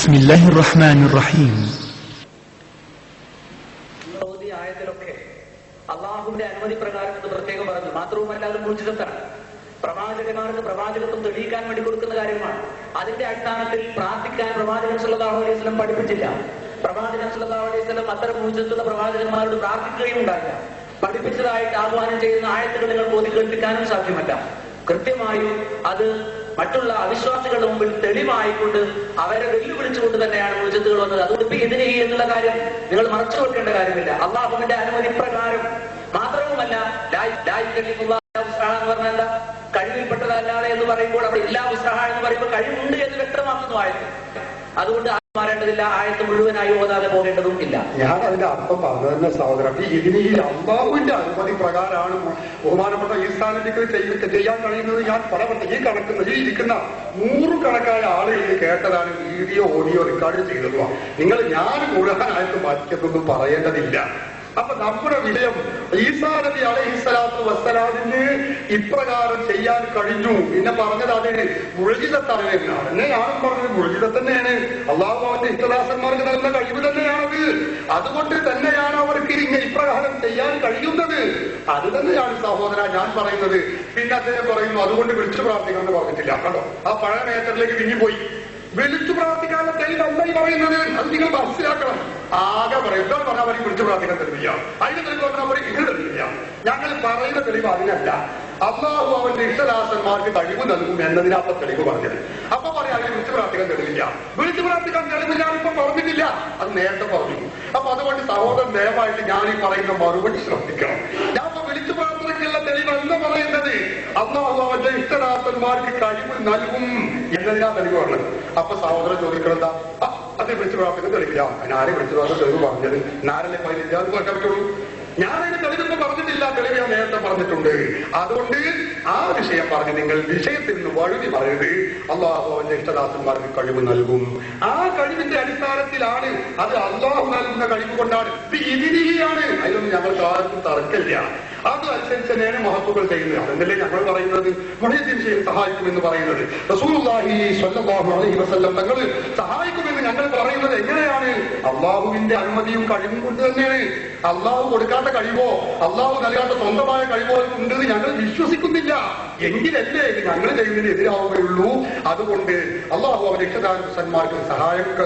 بسم الله الرحمن الرحيم. ആയത്തിലൊക്കെ അള്ളാഹുവിന്റെ അനുമതി പ്രകാരം എന്ന് പ്രത്യേകം പറഞ്ഞു. മാത്രവുമല്ല അത് മുഴുജിതത്താണ്. പ്രവാചകന്മാർക്ക് പ്രവാചകത്വം തെളിയിക്കാൻ വേണ്ടി കൊടുക്കുന്ന കാര്യമാണ്. അതിന്റെ അടിസ്ഥാനത്തിൽ പ്രാർത്ഥിക്കാൻ പ്രവാചകൻ സല്ലല്ലാഹു അലൈഹി വസല്ലം പഠിപ്പിച്ചില്ല. പ്രവാചകൻ സല്ലല്ലാഹു അലൈഹി വസല്ലം അത്തരം മുഴുജിതത്തുള്ള പ്രവാചകന്മാരോട് പ്രാർത്ഥിക്കുകയും ഉണ്ടായില്ല. പഠിപ്പിച്ചതായിട്ട് ആഹ്വാനം ചെയ്യുന്ന ആയത്തുകൾ നിങ്ങൾ ഓതി കേൾപ്പിക്കാനും സാധ്യമല്ല. കൃത്യമായും അത് മറ്റുള്ള അവിശ്വാസികളുടെ മുമ്പിൽ തെളിവായിക്കൊണ്ട് അവരെ വെല്ലുവിളിച്ചുകൊണ്ട് തന്നെയാണ് മുഴുജിത്തുകൾ വന്നത്. അതുകൊണ്ട് ഇപ്പൊ ഇതിന് എന്നുള്ള കാര്യം നിങ്ങൾ മറച്ചു വെക്കേണ്ട കാര്യമില്ല. അള്ളാഹുവിന്റെ അനുമതി പ്രകാരം മാത്രവുമല്ല, എന്ന് പറഞ്ഞാൽ എന്താ, കഴിവിൽപ്പെട്ടതല്ലാതെ എന്ന് പറയുമ്പോൾ അവിടെ ഇല്ലാ ഉസ്സഹ എന്ന് പറയുമ്പോൾ കഴിവുണ്ട് എന്ന് വ്യക്തമാക്കുന്നു ആയത്ത്. അതുകൊണ്ട് മാറേണ്ടതില്ല, ആയത്ത് മുഴുവനായി ഓതാതെ പോകേണ്ടതും ഇല്ല. ഞാൻ അതിന്റെ അർത്ഥം പറഞ്ഞു തന്നെ സഹോദരൻ. ഇതിന് ഈ അള്ളാഹുവിന്റെ അനുമതി പ്രകാരമാണ് ബഹുമാനപ്പെട്ട ഈ സ്ഥാനത്തേക്ക് ചെയ്യാൻ കഴിയുന്നത്. ഞാൻ പറയട്ടെ, ഈ കണക്കുന്ന ഈ ഇരിക്കുന്ന 100 കണക്കായ ആളുകൾ കേട്ടതാണ്, വീഡിയോ ഓഡിയോ റെക്കോർഡ് ചെയ്തതുമാണ്. ഞാൻ മുഴുവനായിട്ട് വായിക്കുന്നൊന്നും പറയേണ്ടതില്ല. അപ്പൊ നമ്മുടെ വിഷയം ഈസാ നബി അലൈഹിസ്സലാത്തു വസ്സലാമിന് ഇപ്രകാരം ചെയ്യാൻ കഴിഞ്ഞു. പിന്നെ പറഞ്ഞത് അതിന് മുഴുജിതത്താണ് എന്നാണ്. ഞാനും പറഞ്ഞത് മുഴുജിതത്ത് തന്നെയാണ്. അള്ളാഹു അവന്റെ ഇഷ്ടദാസന്മാർക്ക് നല്ല കഴിവ് തന്നെയാണത്. അതുകൊണ്ട് തന്നെയാണ് അവർക്ക് ഇപ്രകാരം ചെയ്യാൻ കഴിയുന്നത്. അത് തന്നെയാണ് സഹോദര ഞാൻ പറയുന്നത്. പിന്നെ അദ്ദേഹം പറയുന്നു അതുകൊണ്ട് വിളിച്ചു പ്രാർത്ഥിക്കാമെന്ന് പറഞ്ഞിട്ടില്ല. കണ്ടോ, ആ പഴയ മേഖലയിലേക്ക് പിന്നിപ്പോയി. വിളിച്ചു പ്രാർത്ഥിക്കാനുള്ള തെളിവല്ല ഈ പറയുന്നത്. അത് നിങ്ങൾ മനസ്സിലാക്കണം. ആകെ പറയും എന്താണ് പറഞ്ഞാൽ അവർക്ക് വിളിച്ചു പ്രാർത്ഥിക്കാൻ തെളിവില്ല, അതിന് തെളിവ് പറഞ്ഞാൽ അവർ ഇങ്ങനെ തെളിവില്ല. ഞങ്ങൾ പറയുന്ന തെളിവ് അതിനല്ല. അള്ളാഹു അവന്റെ ഇഷ്ടദാസന്മാർക്ക് കഴിവ് നൽകും എന്നതിനകത്ത് തെളിവ് പറഞ്ഞത്. അപ്പൊ പറയാം അതിന് വിളിച്ചു പ്രാർത്ഥിക്കാൻ തെളിവില്ല. വിളിച്ചു പ്രാർത്ഥിക്കാൻ തെളിവ് ഞാനിപ്പോ പറഞ്ഞിട്ടില്ല, അത് നേരത്തെ പറഞ്ഞു. അപ്പൊ അതുകൊണ്ട് സഹോദരൻ ദയവായിട്ട് ഞാൻ ഈ പറയുന്ന മറുപടി ശ്രദ്ധിക്കണം. ഞാൻ ഇപ്പൊ വിളിച്ചു പ്രാർത്ഥനയ്ക്കുള്ള തെളിവല്ല പറയുന്നത്. അള്ളാഹു അവന്റെ ഇഷ്ടദാസന്മാർക്ക് കഴിവ് നൽകും എന്നതിനാ തെളിവ് പറഞ്ഞത്. അപ്പൊ സഹോദരൻ ചോദിക്കണെന്താ, അത് വിളിച്ചു പ്രാർത്ഥിക്കാൻ തെളിവില്ല. അതിനാരെ വിളിച്ചു പ്രാർത്ഥന തെളിവ് പറഞ്ഞത്? നാരല്ലേ പറഞ്ഞില്ല, അത് കേൾക്കാൻ പറ്റുള്ളൂ. ഞാനതിന് തെളിവൊന്നും പറഞ്ഞിട്ടില്ല, തെളിവ് ഞാൻ നേരത്തെ പറഞ്ഞിട്ടുണ്ട്. അതുകൊണ്ട് ആ വിഷയം പറഞ്ഞ് നിങ്ങൾ വിഷയത്തിൽ നിന്ന് വഴുതി പറയരുത്. അള്ളാഹു അവന്റെ ഇഷ്ടദാസന്മാർക്ക് കഴിവ് നൽകും. ആ കഴിവിന്റെ അടിസ്ഥാനത്തിലാണ്, അത് അള്ളാഹു നൽകുന്ന കഴിവ് കൊണ്ടാണ്. ഇതിനെയാണ്, അതിലൊന്നും ഞങ്ങൾക്ക് ആർക്കും തർക്കമില്ല. അത് അനുസരിച്ച് തന്നെയാണ് മഹത്തുക്കൾ ചെയ്യുന്നത്. അതെന്നല്ലേ ഞങ്ങൾ പറയുന്നത് മുഹയ്യദ്ദീൻ ഷെയ്ഖ് സഹായിക്കുമെന്ന് പറയുന്നത്. റസൂലുള്ളാഹി സ്വല്ലല്ലാഹു അലൈഹി വസല്ലം തങ്ങൾ സഹായിക്കുമെന്ന് ഞങ്ങൾ പറയുന്നത് എങ്ങനെയാണ്? അള്ളാഹുവിന്റെ അനുമതിയും കഴിവും കൊണ്ട് തന്നെയാണ്. അള്ളാഹു കൊടുക്കാത്ത കഴിവോ അള്ളാഹു നൽകാത്ത സ്വന്തമായ കഴിവോ ഉണ്ടെന്ന് ഞങ്ങൾ വിശ്വസിക്കുന്നില്ല. എങ്കിലല്ലേ ഞങ്ങൾ ചെയ്യുന്നതിന് എതിരാവുകയുള്ളൂ. അതുകൊണ്ട് അള്ളാഹു അവരുടെ ഇഷ്ടദാസന്മാർക്ക്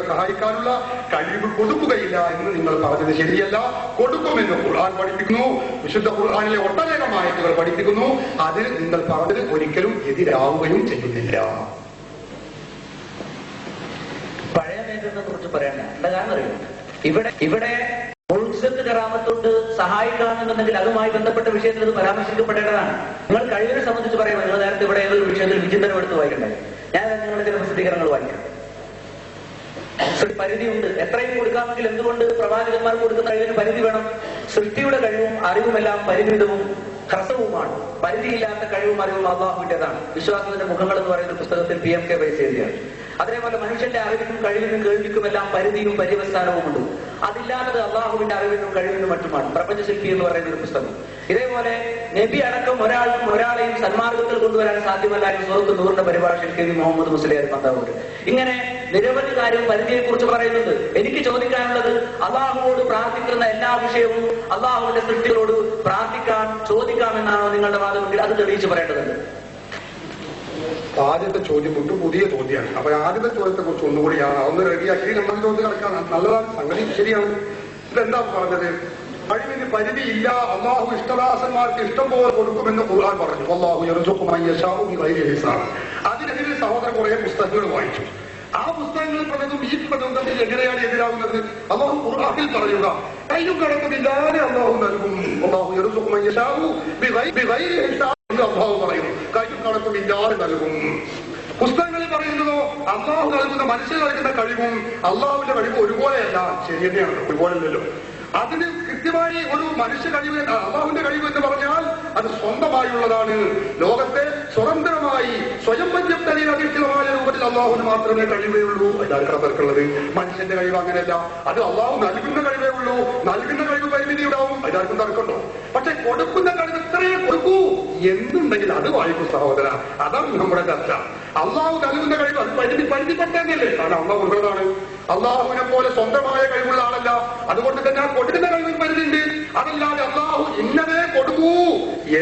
സഹായിക്കാനുള്ള കഴിവ് കൊടുക്കുകയില്ല എന്ന് നിങ്ങൾ പറഞ്ഞത് ശരിയല്ല. കൊടുക്കുമെന്ന് ഖുർആൻ പഠിപ്പിക്കുന്നു. വിശുദ്ധ ഖുർആനിലെ ഒട്ടനേകം ആയത്തുകൾ പഠിപ്പിക്കുന്നു. അതിൽ നിങ്ങൾ പറഞ്ഞത് ഒരിക്കലും എതിരാവുകയും ചെയ്യുന്നില്ല. പഴയ മേഖലയെ കുറിച്ച് പറയണ്ട, എന്താ കാരണം അറിയോ? ഇവിടെ മുഴുജിത്ത് കറാമത്തോട് സഹായിക്കാമെന്നുണ്ടെങ്കിൽ അതുമായി ബന്ധപ്പെട്ട വിഷയത്തിൽ അത് പരാമർശിക്കപ്പെടേണ്ടതാണ്. നിങ്ങൾ കഴിവിനെ സംബന്ധിച്ച് പറയുമ്പോൾ നിങ്ങൾ നേരത്തെ ഇവിടെ ഏതൊരു വിഷയത്തിൽ വിചിന്തനം എടുത്ത് വായിക്കണ്ടേ? ഞാൻ നിങ്ങളുടെ ചില പ്രസിദ്ധീകരണങ്ങൾ വായിക്കാം. പരിധിയുണ്ട്. എത്രയും കൊടുക്കാമെങ്കിൽ എന്തുകൊണ്ട് പ്രവാചകന്മാർക്ക് കൊടുക്കുന്ന കഴിവിന് പരിധി വേണം? സൃഷ്ടിയുടെ കഴിവും അറിവുമെല്ലാം പരിമിതവും ഹ്രസ്വവുമാണ്. പരിധിയില്ലാത്ത കഴിവും അറിവും അള്ളാഹുവിന്റേതാണ്. വിശ്വാസത്തിന്റെ മുഖങ്ങൾ എന്ന് പറയുന്ന പുസ്തകത്തിൽ PMK വൈസ് എഴുതിയാണ്. അതേപോലെ മനുഷ്യന്റെ അറിവിനും കഴിവിനും കേൾവിക്കുമെല്ലാം പരിധിയും പര്യവസ്ഥാനവുമുണ്ട്. അതില്ലാത്തത് അള്ളാഹുവിന്റെ അറിവിനും കഴിവിനും മറ്റുമാണ്. പ്രപഞ്ചശില്പി എന്ന് പറയുന്ന ഒരു പുസ്തകം. ഇതേപോലെ നബി അടക്കം ഒരാളെയും സന്മാർഗത്തിൽ കൊണ്ടുവരാൻ സാധ്യമല്ല എന്ന് സൂറത്ത് നൂറിന്റെ പരിഭാഷയിൽ KV മുഹമ്മദ് മുസ്ലിയാർ പന്താവൂർ. ഇങ്ങനെ നിരവധി കാര്യം പരിധിയെ കുറിച്ച് പറയുന്നുണ്ട്. എനിക്ക് ചോദിക്കാനുള്ളത്, അള്ളാഹുവോട് പ്രാർത്ഥിക്കുന്ന എല്ലാ വിഷയവും അള്ളാഹുവിന്റെ സൃഷ്ടികളോട് പ്രാർത്ഥിക്കാം ചോദിക്കാമെന്നാണോ നിങ്ങളുടെ വാദമെങ്കിൽ അത് തെളിയിച്ച് പറയേണ്ടതുണ്ട്. ആദ്യത്തെ ചോദ്യം ഒട്ടും പുതിയ ചോദ്യമാണ്. അപ്പൊ ആദ്യത്തെ ചോദ്യത്തെ കുറിച്ച് ഒന്നുകൂടിയാണ് ഒന്ന് റെഡിയാക്കി നമ്മൾ ചോദ്യം കിടക്കാൻ നല്ലതാണ്. സംഗതി ശരിയാണ്. ഇതെന്താ പറഞ്ഞത്? കഴിവിന് പരിധിയില്ല. അള്ളാഹു ഇഷ്ടദാസന്മാർക്ക് ഇഷ്ടം പോലെ കൊടുക്കുമെന്ന് ഖുർആൻ പറഞ്ഞു. അല്ലാഹു യർസുഖു മൻ യശാഉ ബിഗൈരി ഹിസാബ്. അതിനെതിരെ സഹോദരൻ കുറെ പുസ്തകങ്ങൾ വായിച്ചു. ആ പുസ്തകങ്ങളിൽ പറഞ്ഞതും ഈ പദം തമ്മിൽ എങ്ങനെയാണ് എതിരാകുന്നത്? അള്ളാഹു ഖുർആനിൽ പറയുക കയ്യും കണക്കുമില്ലാതെ അള്ളാഹു നൽകും. അല്ലാഹു യർസുഖു മൻ യശാഉ ബിഗൈരി ഹിസാബ്. അള്ളാഹു പറയുന്നു കയ്യും കണക്കുമില്ലാതെ നൽകും. പുസ്തകങ്ങളിൽ പറയുന്നതോ അള്ളാഹു നൽകുന്ന മനുഷ്യർ നൽകുന്ന കഴിവും അള്ളാഹുവിന്റെ കഴിവും ഒരുപോലെയല്ല. ശരി തന്നെയാണ്, ഒരുപോലെയല്ലോ. അതിന് കൃത്യമായി ഒരു മനുഷ്യ കഴിവ്, അള്ളാഹുവിന്റെ കഴിവ് എന്ന് പറഞ്ഞാൽ അത് സ്വന്തമായുള്ളതാണ്. ലോകത്തെ സ്വതന്ത്രമായി സ്വയം പര്യാപ്തതയിൽ അധിഷ്ഠിതമായ രൂപത്തിൽ അള്ളാഹുവിന് മാത്രമേ കഴിവേ ഉള്ളൂ. അതിനാണ് തർക്കമുള്ളത്. മനുഷ്യന്റെ കഴിവ് അങ്ങനെയല്ല, അത് അള്ളാഹു നൽകുന്ന കഴിവേ ഉള്ളൂ. നൽകുന്ന കഴിവ് പരിമിതി ഉണ്ടാവും, അതിനാർക്കും തർക്കമുണ്ടോ? പക്ഷെ കൊടുക്കുന്ന കഴിവ് എത്രയേ കൊടുക്കൂ എന്നുണ്ടെങ്കിൽ അത് വായിക്കും സഹോദര. അതാണ് നമ്മുടെ ചർച്ച. അള്ളാഹു നൽകുന്ന കഴിവ് അത് പരിധിപ്പെട്ടല്ലേ? കാരണം അള്ളാഹു ഉള്ളതാണ്. അള്ളാഹുവിനെ പോലെ സ്വന്തമായ കഴിവുള്ള ആളല്ല. അതുകൊണ്ട് തന്നെ ആ കൊടുക്കുന്ന കഴിവിൽ പരിധിയുണ്ട്. അതല്ലാതെ അള്ളാഹു ഇന്നതേ കൊടുക്കൂ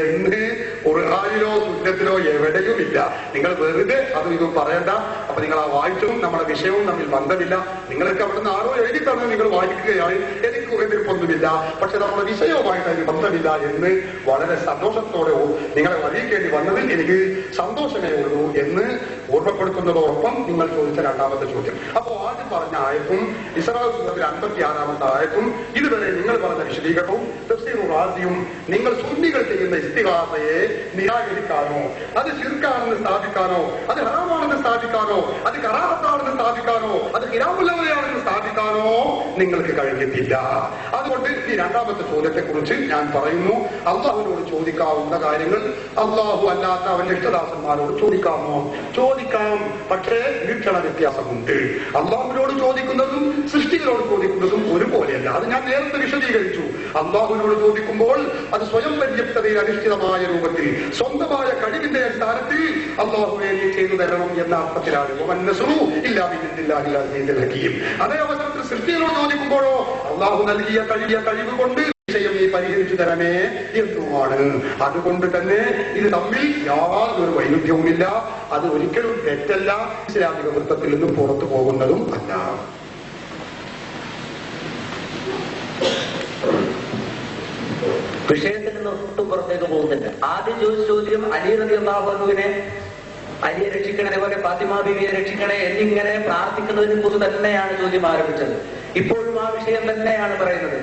എന്ന് ഖുർആനിലോ സുന്നത്തിലോ എവിടെയുമില്ല. നിങ്ങൾ വെറുതെ അതും ഇതും പറയണ്ട. അപ്പൊ നിങ്ങൾ ആ വായിച്ചതും നമ്മുടെ വിഷയവും തമ്മിൽ ബന്ധമില്ല. നിങ്ങൾക്ക് അവിടുന്ന് ആരോ എഴുതി തന്നെ നിങ്ങൾ വായിക്കുകയാണ്, എനിക്ക് എതിർപ്പൊന്നുമില്ല. പക്ഷെ നമ്മുടെ വിഷയവുമായിട്ട് അതിന് ബന്ധമില്ല എന്ന് വളരെ സന്തോഷത്തോടെ നിങ്ങളെ അറിയിക്കേണ്ടി വന്നതിൽ എനിക്ക് സന്തോഷമേ ഉള്ളൂ എന്ന് ഓർമ്മപ്പെടുത്തുന്നതോടൊപ്പം നിങ്ങൾ ചോദിച്ച രണ്ടാമത്തെ ചോദ്യം. അപ്പോ ആദ്യം പറഞ്ഞ ആയത്തും ഇസ്രാ സൂറത്തിൽ 56-ാമത്തെ ആയത്തും ഇതുവരെ നിങ്ങൾ പറഞ്ഞ വിശദീകരണവും തഫ്സീറുൽ റാസിയും നിങ്ങൾ സുന്നികൾ ചെയ്യുന്ന ഇസ്തിഗാസയെ നിരാകരിക്കാനോ അത് ശിർക്കാണെന്ന് സ്ഥാപിക്കാനോ അത് ഹറാമാണെന്ന് സ്ഥാപിക്കാനോ അത് കറാഹത്താണെന്ന് സ്ഥാപിക്കാനോ അത് ഖിലാഫുല്ലവയാണെന്ന് സ്ഥാപിക്കാനോ നിങ്ങൾക്ക് കഴിഞ്ഞിട്ടില്ല. അതുകൊണ്ട് ഈ രണ്ടാമത്തെ ചോദ്യത്തെക്കുറിച്ച് ഞാൻ പറയുന്നു, അള്ളാഹുവിനോട് ചോദിക്കാവുന്ന കാര്യങ്ങൾ അള്ളാഹു അല്ലാത്ത അവന്റെ ഇഷ്ടദാസന്മാരോട് ചോദിക്കാമോ? ചോദിക്കാം. പക്ഷേ വീക്ഷണ വ്യത്യാസമുണ്ട്. അള്ളാഹുവിനോട് ചോദിക്കുന്നതും സൃഷ്ടികളോട് ചോദിക്കുന്നതും ഒരുപോലെയല്ല. അത് ഞാൻ നേരത്തെ വിശദീകരിച്ചു. അള്ളാഹുവിനോട് ചോദിക്കുമ്പോൾ അത് സ്വയം പര്യാപ്തതയിൽ അധിഷ്ഠിതമായ രൂപത്തിൽ സ്വന്തമായ കഴിവിന്റെ അടിസ്ഥാനത്തിൽ അള്ളാഹുവെ നീ ചെയ്തു തരണം എന്ന അർത്ഥത്തിലാണ്. അതേ അവസരത്തിൽ സൃഷ്ടികളോട് ചോദിക്കുമ്പോഴോ അള്ളാഹു നൽകിയ കഴിവ് കൊണ്ട് വിഷയം നീ പരിഹരിച്ചു തരണേ എന്നുമാണ്. അതുകൊണ്ട് തന്നെ ഇത് തമ്മിൽ യാതൊരു വൈരുദ്ധ്യവുമില്ല. അത് ഒരിക്കലും തെറ്റല്ല, ഇസ്ലാമിക വൃത്തത്തിൽ നിന്നും പുറത്തു പോകുന്നതും അല്ല. വിഷയത്തിൽ നിന്ന് ഒട്ടും പുറത്തേക്ക് പോകുന്നില്ല. ആദ്യം ചോദിച്ച ചോദ്യം അലി റളിയല്ലാഹു അൻഹുവിനെ, അലിയെ രക്ഷിക്കണേ, അതേപോലെ ഫാത്തിമ ബീവിയെ രക്ഷിക്കണേ എന്നിങ്ങനെ പ്രാർത്ഥിക്കുന്നതിനെ കുറിച്ച് തന്നെയാണ് ചോദ്യം ആരംഭിച്ചത്. ഇപ്പോഴും ആ വിഷയം തന്നെയാണ് പറയുന്നത്.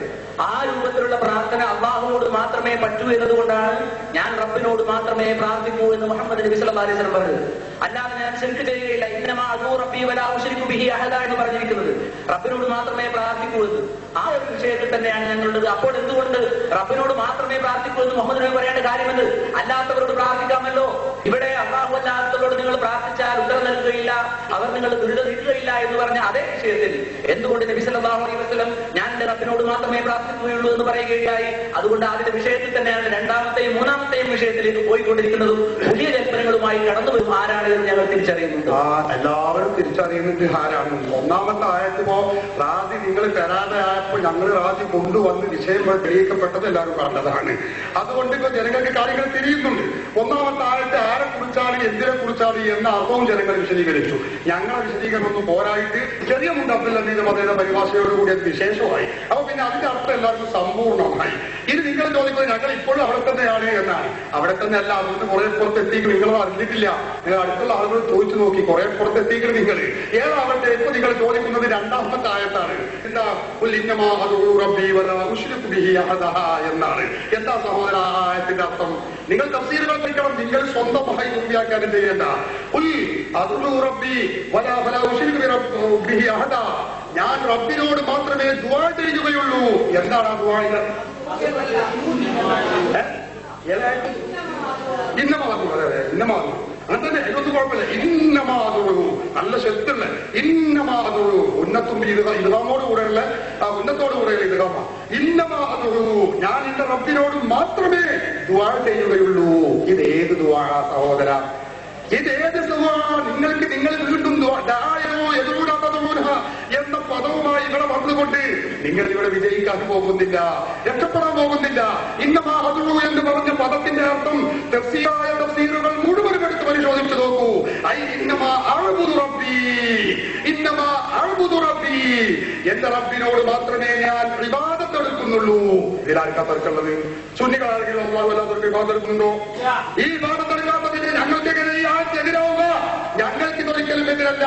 ആ രൂപത്തിലുള്ള പ്രാർത്ഥന അള്ളാഹുവോട് മാത്രമേ പറ്റൂ എന്നതുകൊണ്ടാണ് ഞാൻ റബ്ബിനോട് മാത്രമേ പ്രാർത്ഥിക്കൂ എന്ന് മുഹമ്മദ് നബി സല്ലല്ലാഹു അലൈഹി വസല്ലം പറഞ്ഞത്. അല്ലാതെ ഞാൻ ശിർക്ക് ചെയ്യുകയില്ല, ഇന്നമാ അദൂ റബ്ബി വലാ ഉശ്രികു ബിഹി അഹദ എന്ന് പറഞ്ഞിരിക്കുന്നത്. റബ്ബിനോട് മാത്രമേ പ്രാർത്ഥിക്കൂ എന്ന് ആ ഒരു വിഷയത്തിൽ തന്നെയാണ് ഞങ്ങളുള്ളത്. അപ്പോൾ എന്തുകൊണ്ട് റബ്ബിനോട് മാത്രമേ പ്രാർത്ഥിക്കൂ എന്ന് മുഹമ്മദ് നബി പറയേണ്ട കാര്യമെന്ന്? അല്ലാത്തവരോട് പ്രാർത്ഥിക്കാമല്ലോ. ഇവിടെ അള്ളാഹു അല്ലാത്തവരോട് നിങ്ങൾ പ്രാർത്ഥിച്ചാൽ ഉത്തരം നൽകുകയില്ല, അവർ നിങ്ങൾ ദുരിതം നീക്കുകയില്ല എന്ന് പറഞ്ഞ അതേ വിഷയത്തിൽ എന്തുകൊണ്ട് നബി സല്ലല്ലാഹു അലൈഹി വസല്ലം ഞാൻ എന്റെ റബ്ബിനോട് മാത്രമേ പ്രാർത്ഥിക്കുകയുള്ളൂ എന്ന് പറയുകയായി? അതുകൊണ്ട് അതിന്റെ വിഷയത്തിൽ തന്നെയാണ് രണ്ടാമത്തെയും മൂന്നാമത്തെയും വിഷയത്തിലേക്ക് പോയിക്കൊണ്ടിരിക്കുന്നതും പുതിയ കൽപ്പനകളുമായി കടന്നു വരും ആരാണ് എന്ന് ഞങ്ങൾ തിരിച്ചറിയുന്നുണ്ട്. എല്ലാവരും തിരിച്ചറിയുന്നുണ്ട് ആരാണ്. ഒന്നാമത്തെ ആയത്തിപ്പോ റാസി നിങ്ങൾ തരാതെ ആയപ്പോൾ ഞങ്ങൾ റാസി കൊണ്ടുവന്ന് വിഷയം തെളിയിക്കപ്പെട്ടത് എല്ലാവരും പറഞ്ഞതാണ്. അതുകൊണ്ട് ഇപ്പൊ ജനങ്ങൾക്ക് കാര്യങ്ങൾ തിരിയുന്നുണ്ട്. ഒന്നാമത്തെ ആയത്തെ ആരെ കുറിച്ചാണ് എന്തിനെ കുറിച്ചാണ് എന്ന അർത്ഥവും ജനങ്ങൾ വിശദീകരിച്ചു. ഞങ്ങളെ വിശദീകരണമൊന്നും പോരായിട്ട് ചെറിയ മുണ്ട് അബ്ദുൽ അസീസ് മതയുടെ പരിഭാഷയോടുകൂടി അത് വിശേഷമായി. അപ്പൊ പിന്നെ അതിന്റെ അർത്ഥം എല്ലാവർക്കും സമ്പൂർണ്ണമായി. ഇത് നിങ്ങൾ ചോദിക്കുന്നത് ഞങ്ങൾ ഇപ്പോഴും അവിടെ തന്നെയാണ് എന്നാണ്. അവിടെ തന്നെ അല്ല, അതുകൊണ്ട് കുറെ പുറത്തെത്തിക്കും. നിങ്ങൾ അറിഞ്ഞിട്ടില്ല. നിങ്ങൾ അടുത്തുള്ള ആളുകൾ ചോദിച്ചു നോക്കി, കുറെ പുറത്തെത്തിക്കണം നിങ്ങൾ. ഏതാവട്ടെ, ഇപ്പൊ നിങ്ങൾ ചോദിക്കുന്നത് രണ്ടാമത്തെ ആയത്താണ്. എന്താ എന്നാണ്. എന്താ സഹോദര ആയത്തിന്റെ അർത്ഥം? നിങ്ങൾ തഫ്സീറുകൾ പഠിക്കണം. നിങ്ങൾ സ്വന്തമായി വ്യാഖ്യാനം ചെയ്യേണ്ട. ഞാൻ റബ്ബിനോട് മാത്രമേ ദുആ ചെയ്യുകയുള്ളൂ. എന്താണ് ആ ദുആ? ഇന്നമാകും അങ്ങനെ ഇതൊന്നും കുഴപ്പമില്ല. ഇന്നമാകുള്ളൂ, നല്ല ശബ്ദമല്ല. ഇന്നമാകുള്ളൂ, ഉന്നത്തും ഇതുകാമോട് കൂടെയുള്ള ഉന്നത്തോട് കൂടെയുള്ള ഇതുകാമ. ഇന്നമാകുള്ളൂ, ഞാൻ എന്റെ റബ്ബിനോട് മാത്രമേ ദുആ ചെയ്യുകയുള്ളൂ. ഇതേത് ദുആ സഹോദര? ഇതേത് ദുആ? നിങ്ങൾക്ക് നിങ്ങൾ വീണ്ടും എന്ന പദവുമായി ഇവിടെ വന്നുകൊണ്ട് നിങ്ങൾ ഇവിടെ വിജയിക്കാൻ പോകുന്നില്ല, രക്ഷപ്പെടാൻ പോകുന്നില്ല. ഇന്നമാഹദു എന്ന് പറഞ്ഞ പദത്തിന്റെ അർത്ഥം തഫ്സീറുകൾ മുഴുവനും എടുത്ത് പരിശോധിച്ചു നോക്കൂ. എന്റെ റബ്ബിനോട് മാത്രമേ ഞാൻ ഇബാദത്ത് എടുക്കുന്നുള്ളൂ. ഇതിലാർക്കാ തർക്കമുള്ളത്? സുന്നികളാണെങ്കിലും അല്ലാഹുവല്ലാത്തവർക്ക് ഇബാദത്ത് എടുക്കുന്നുണ്ടോ? ഈ ഇബാദത്ത് എടുക്കാത്തതിന് ഞങ്ങൾക്കെതിരെ എതിരാവുക. ഞങ്ങൾക്ക് ഒരിക്കലും എതിരല്ല.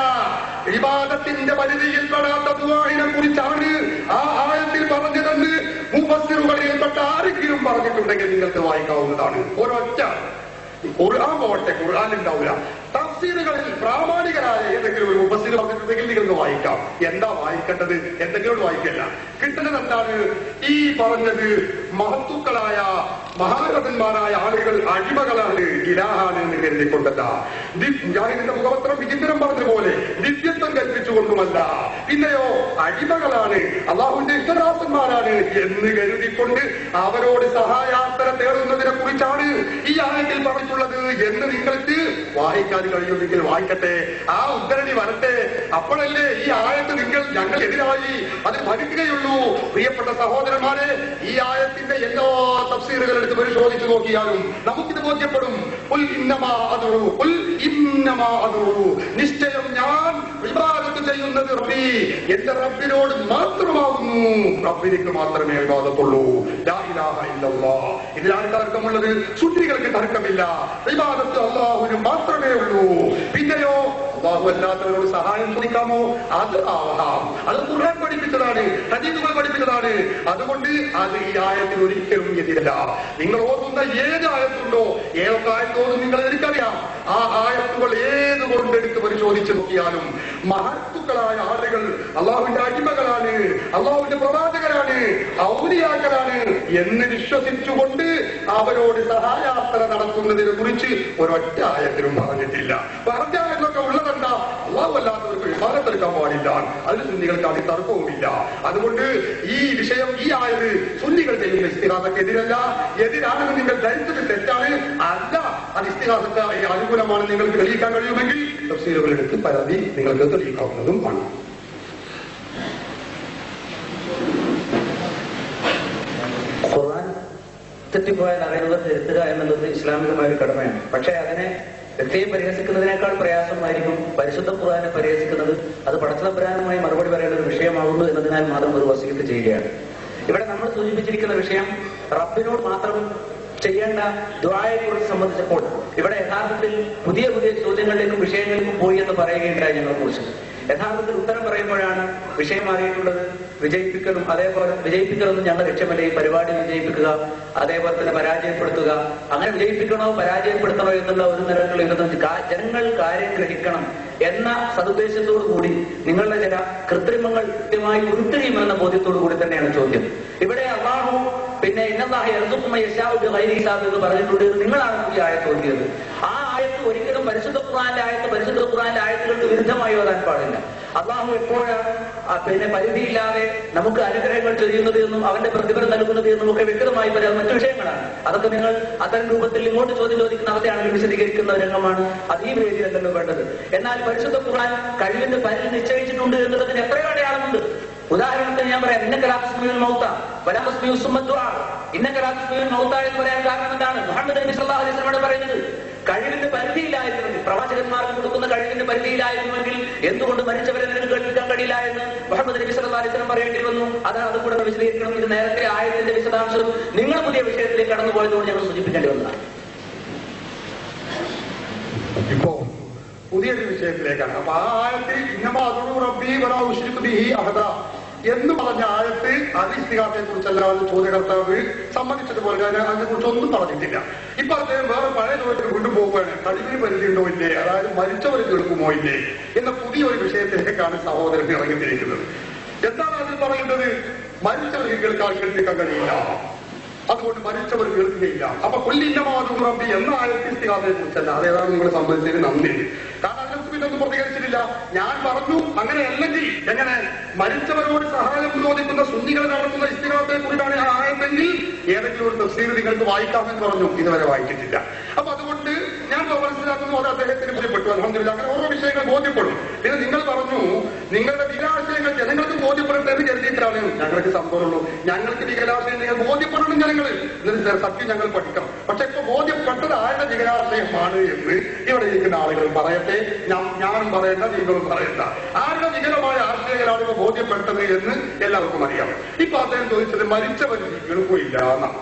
ഇബാദത്തിന്റെ പരിധിയിൽപ്പെടാത്ത ദുആഇനെ കുറിച്ചാണ് ആ ആയത്തിൽ പറഞ്ഞതെന്ന് മുഫസ്സിറുകളിൽപ്പെട്ട ആരെങ്കിലും പറഞ്ഞിട്ടുണ്ടെങ്കിൽ നിങ്ങൾക്ക് വായിക്കാവുന്നതാണ്. ഒരൊറ്റ ഖുർആൻ പോകട്ടെ, ഖുർആൻ ഉണ്ടാവില്ല. തഫ്സീറുകളിൽ പ്രാമാണികരായ ഏതെങ്കിലും ഒരു മുഫസ്സിർ പറഞ്ഞിട്ടുണ്ടെങ്കിൽ നിങ്ങൾക്ക് വായിക്കാം. എന്താ വായിക്കേണ്ടത്? എന്തെങ്കിലും വായിക്കല്ല. കിട്ടുന്നത് എന്താണ്? ഈ പറഞ്ഞത് മഹത്തുക്കളായ മഹാരഥന്മാരായ ആളുകൾ അടിമകളാണ്, ഇലാഹാണ് എന്ന് കരുതിക്കൊണ്ടല്ല. മുജാഹിദിന്റെ മുഖപത്രം വിചിത്രം പറഞ്ഞതുപോലെ ദിവ്യത്വം കൽപ്പിച്ചുകൊണ്ടുമല്ല, പിന്നെയോ അടിമകളാണ്, അള്ളാഹുവിന്റെ ഇഷ്ടദാസന്മാരാണ് എന്ന് കരുതിക്കൊണ്ട് അവരോട് സഹായാർത്ഥന തേടുന്നതിനെ കുറിച്ചാണ് ഈ ആയത്തിൽ പറഞ്ഞിട്ടുള്ളത് എന്ന് നിങ്ങൾക്ക് വായിക്കാൻ കഴിയുമെങ്കിൽ വായിക്കട്ടെ. ആ ഉദ്ധരണി വരട്ടെ. അപ്പോഴല്ലേ ഈ ആയത്ത് ഞങ്ങൾക്കെതിരായി അത് പഠിക്കുകയുള്ളൂ. പ്രിയപ്പെട്ട സഹോദരന്മാരെ, ഈ ആയത്തിന്റെ എല്ലാ തഫ്സീറുകൾ എടുത്ത് പരിശോധിച്ചു നോക്കിയാലും നമുക്കിത് ബോധ്യപ്പെടും. നിശ്ചയം ഞാൻ ഇബാദത്ത് ചെയ്യുന്നത് റബ്ബി, എന്റെ റബ്ബിനോട് മാത്രമാകുന്നു, റബ്ബിലേക്ക് മാത്രമേ ഇബാദത്തുള്ളൂ. ലാ ഇലാഹ ഇല്ലല്ലാഹ്. ഇതിലാണ് തർക്കമുള്ളത്. സുന്നികൾക്ക് തർക്കമില്ല. ഇബാദത്ത് അല്ലാഹുവിന് മാത്രമേ ഉള്ളൂ. പിന്നെയോ അല്ലാഹു അല്ലാത്തവരോട് സഹായം ചോദിക്കാമോ? അത് ആവാം. അത് ഖുർആൻ പഠിപ്പിച്ചതാണ്, ഹദീസുകൾ പഠിപ്പിച്ചതാണ്. അതുകൊണ്ട് അത് ഈ ആയത്തിൽ ഒരിക്കലും എതിരല്ല. നിങ്ങൾ ഓതുന്ന ഏത് ആയത്തുണ്ടോ, ഏതൊക്കെ ആയത്തോന്നും നിങ്ങൾ എനിക്കറിയാം. ആ ആയത്തുകൾ ഏത് കൊണ്ടെടുത്ത് പരിശോധിച്ച് നോക്കിയാലും മഹത്തുക്കളായ ആളുകൾ അള്ളാഹുവിന്റെ അടിമകളാണ്, അള്ളാഹുവിന്റെ പ്രവാചകരാണ്, ഔലിയാക്കളാണ് എന്ന് വിശ്വസിച്ചുകൊണ്ട് അവരോട് സഹായാർത്ഥന നടത്തുന്നതിനെ കുറിച്ച് ഒരൊറ്റ ആയത്തിലും പറഞ്ഞിട്ടില്ല. പറഞ്ഞ ആയത്തൊക്കെ ഉള്ളതെന്താ? അള്ളാഹു അല്ലാത്തവർക്ക് വിഭാഗത്തെടുക്കാൻ പാടില്ല. അതിന് സുന്നികൾക്ക് അതി തർക്കവുമില്ല. അതുകൊണ്ട് ഈ വിഷയം, ഈ ആയത് സുന്നികൾ ചെയ്യുന്ന ഇസ്തിഹാസക്ക് എതിരല്ല. എതിരാണെന്ന് നിങ്ങൾ ധരിച്ചത് തെറ്റാണ്. അല്ല, അത് ഇസ്തിഹാസത്തെ അനുകൂലമാണ് നിങ്ങൾക്ക് തെളിയിക്കാൻ കഴിയുമെങ്കിൽ തഫ്സീറുകൾ എടുത്ത് പരാതി നിങ്ങൾക്ക് തെളിയിക്കാവുന്നതും ആണ്. ഖുർആൻ തെറ്റിപ്പോയാൽ അറിയുന്നത് തിരുത്തുക എന്നുള്ളത് ഇസ്ലാമികമായ ഒരു കടമയാണ്. പക്ഷേ അതിനെ വ്യക്തിയെ പരിഹസിക്കുന്നതിനേക്കാൾ പ്രയാസമായിരിക്കും പരിശുദ്ധ ഖുർആനെ പരിഹസിക്കുന്നത്. അത് പടച്ചതമ്പുരാനുമായി മറുപടി പറയേണ്ട ഒരു വിഷയമാകുന്നു എന്നതിനാൽ മാത്രം ഒരു വസീയത്ത് ചെയ്യുകയാണ്. ഇവിടെ നമ്മൾ സൂചിപ്പിച്ചിരിക്കുന്ന വിഷയം റബ്ബിനോട് മാത്രം ചെയ്യേണ്ട ദുആയെ കുറിച്ച് സംബന്ധിച്ചപ്പോൾ ഇവിടെ യഥാർത്ഥത്തിൽ പുതിയ പുതിയ ചോദ്യങ്ങളിലേക്കും വിഷയങ്ങളിലേക്കും പോയി എന്ന് പറയുകയുണ്ടായി ഞങ്ങളെ കുറിച്ച്. യഥാർത്ഥത്തിൽ ഉത്തരം പറയുമ്പോഴാണ് വിഷയം മാറിയിട്ടുള്ളത്. വിജയിപ്പിക്കലും അതേപോലെ വിജയിപ്പിക്കലൊന്നും ഞങ്ങളുടെ ലക്ഷ്യമല്ല. ഈ പരിപാടി വിജയിപ്പിക്കുക, അതേപോലെ തന്നെ പരാജയപ്പെടുത്തുക, അങ്ങനെ വിജയിപ്പിക്കണോ പരാജയപ്പെടുത്തണോ എന്നുള്ള ഒരു നിലകളിൽ ജനങ്ങൾ കാര്യം ഗ്രഹിക്കണം എന്ന സതുദ്ദേശത്തോടു കൂടി നിങ്ങളുടെ ചില കൃത്രിമങ്ങൾ കൃത്യമായി ഉരുത്തിരിയുമെന്ന ബോധ്യത്തോടു കൂടി തന്നെയാണ് ചോദ്യം. ഇവിടെ അല്ലാഹു പിന്നെ ഇന്നല്ലാഹി യർസുഖു യശാഉ ബിഗൈരി ഹിസാബ് എന്ന് പറഞ്ഞിട്ടുണ്ട്. നിങ്ങളാണ് ഈ ആയത്ത് ഓതിയത്. ആ ആയത്ത് ഒരിക്കലും പരിശുദ്ധ ഖുർആനിലെ ആയത്തുകൾക്ക് വിരുദ്ധമായി ഓതാൻ പാടില്ല. അല്ലാഹു എപ്പോഴാണ് പിന്നെ പരിധിയില്ലാതെ നമുക്ക് അനുഗ്രഹങ്ങൾ ചൊരിയുന്നത് എന്നും അവന്റെ പ്രതിഫലം നൽകുന്നത് എന്നും ഒക്കെ വ്യക്തമായി പറയാൻ മറ്റു വിഷയങ്ങളാണ്. അതൊക്കെ നിങ്ങൾ അത്തരം രൂപത്തിൽ ഇങ്ങോട്ട് ചോദ്യം ചോദിക്കുന്ന അവസ്ഥയാണെങ്കിൽ വിശദീകരിക്കുന്ന രംഗമാണ്. അത് ഈ വേദിയിലല്ലോ വേണ്ടത്. എന്നാൽ പരിശുദ്ധ ഖുർആൻ കഴിവിന്റെ പരിധി നിശ്ചയിച്ചിട്ടുണ്ട് എന്നുള്ളതിന് എത്രയോ അടയാളമുണ്ട്. ഉദാഹരണത്തിന് ഞാൻ പറയാം, ഇന്നക്കലാസ്മിയുൽ മൗത വലാസ്മിയു സുമ്മദ്ദുആ. ഇന്നക്കലാസ്മിയുൽ മൗത എന്ന് പറയാൻ കാരണം എന്താണ്? മുഹമ്മദ് നബി സല്ലല്ലാഹു അലൈഹി വസല്ലം പറയുന്നത് കഴിവിന്റെ പരിധിയിലായിരുന്നെങ്കിൽ, പ്രവാചകന്മാർക്ക് കൊടുക്കുന്ന കഴിവിന്റെ പരിധിയിലായിരുന്നുവെങ്കിൽ എന്തുകൊണ്ട് മരിച്ചവരെ നിനക്ക് കേൾപ്പിക്കാൻ കഴിയില്ല എന്ന് മുഹമ്മദ് നബി സല്ലല്ലാഹു അലൈഹി വസല്ലം പറയേണ്ടി വന്നു. അതാണ് അതും കൂടെ വിശദീകരിക്കണം. ഇത് നേരത്തെ ആയത്തിന്റെ വിശദാംശം നിങ്ങൾ പുതിയ വിഷയത്തിലേക്ക് കടന്നുപോയതുകൊണ്ട് ഞങ്ങൾ സൂചിപ്പിക്കേണ്ടി വന്നതാണ്. ഇപ്പോ പുതിയൊരു വിഷയത്തിലേക്കാണ്. അപ്പൊ ആ ആയത്തിൽ ഇന്നമാ റബ്ബി വലാ ഉശ്രികു ബിഹി അഹദ എന്ന് പറഞ്ഞ ആയത്ത് അത് ഇസ്തിഹാസത്തെ കുറിച്ചല്ലാതെ ചോദ്യകർത്താവ് സമ്മതിച്ചതുപോലെ അതിനെ കുറിച്ച് ഒന്നും പറഞ്ഞിട്ടില്ല. ഇപ്പൊ അദ്ദേഹം വേറെ പഴയ ചോദ്യത്തിൽ കൊണ്ടുപോവുകയാണ്. കഴിവിന് പരിധി ഉണ്ടോ ഇല്ലേ, അതായത് മരിച്ചവർ കേൾക്കുമോ ഇല്ലേ എന്ന പുതിയൊരു വിഷയത്തിലേക്കാണ് സഹോദരൻ ഇറങ്ങിത്തിരിക്കുന്നത്. എന്താണ് അതിൽ പറയുന്നത്? മരിച്ചവർക്ക് കേൾപ്പിക്കാൻ കഴിയില്ല, അതുകൊണ്ട് മരിച്ചവർ കേൾക്കുകയില്ല. അപ്പൊ കൊല്ലിന്നമാതും റബ്ബി എന്ന ആയത്തിൽ ഇസ്തിഹാസത്തെ കുറിച്ചല്ല. അതേതാണ് നിങ്ങൾ സംബന്ധിച്ചത് നന്ദി. കാരണം അതിനകത്ത് പിന്നെ ഒന്നും പ്രതികരിച്ചിട്ടില്ല. ഞാൻ പറഞ്ഞു അങ്ങനെയല്ലെങ്കിൽ എങ്ങനെ മരിച്ചവരോട് സഹായം ചോദിക്കുന്ന സുന്നികൾ നടത്തുന്ന ഇസ്തിഹാസത്തെ കുറിച്ചാണ് ആ ആയത്തെങ്കിൽ ഏതെങ്കിലും ഒരു തഫ്സീർ നിങ്ങൾക്ക് വായിക്കാമെന്ന് പറഞ്ഞു. ഇതുവരെ വായിച്ചിട്ടില്ല. അപ്പൊ അതുകൊണ്ട് ഞാൻ മനസ്സിലാക്കുന്നു അത് അദ്ദേഹത്തിന് ബോധ്യപ്പെട്ടു. അൽഹംദുലില്ലാ. അങ്ങനെ ഓരോ വിഷയങ്ങൾ ബോധ്യപ്പെടും. പിന്നെ നിങ്ങൾ പറഞ്ഞു നിങ്ങളുടെ വികലാശയങ്ങൾ ജനങ്ങൾക്ക് ബോധ്യപ്പെടട്ടെ എന്ന് കരുതിയിട്ടാണ് ഞങ്ങൾക്ക് സംഭവമുള്ളൂ. ഞങ്ങൾക്ക് വികലാശയം നിങ്ങൾ ബോധ്യപ്പെടണം. ജനങ്ങൾ എന്നിട്ട് സത്യം ഞങ്ങൾ പഠിക്കണം. പക്ഷെ ഇപ്പൊ ബോധ്യപ്പെട്ടത് ആരുടെ വികലാശയമാണ് എന്ന് ഇവിടെ ഇരിക്കുന്ന ആളുകൾ പറയട്ടെ. ഞാനും പറയണ്ട, നിങ്ങളും പറയണ്ട. ആരുടെ വികലമായ ആശയങ്ങളാണ് ഇപ്പൊ ബോധ്യപ്പെട്ടത് എന്ന് എല്ലാവർക്കും അറിയാം. ഇപ്പൊ അദ്ദേഹം ചോദിച്ചത് മരിച്ചവർ കേൾക്കുകയില്ല എന്നാണ്.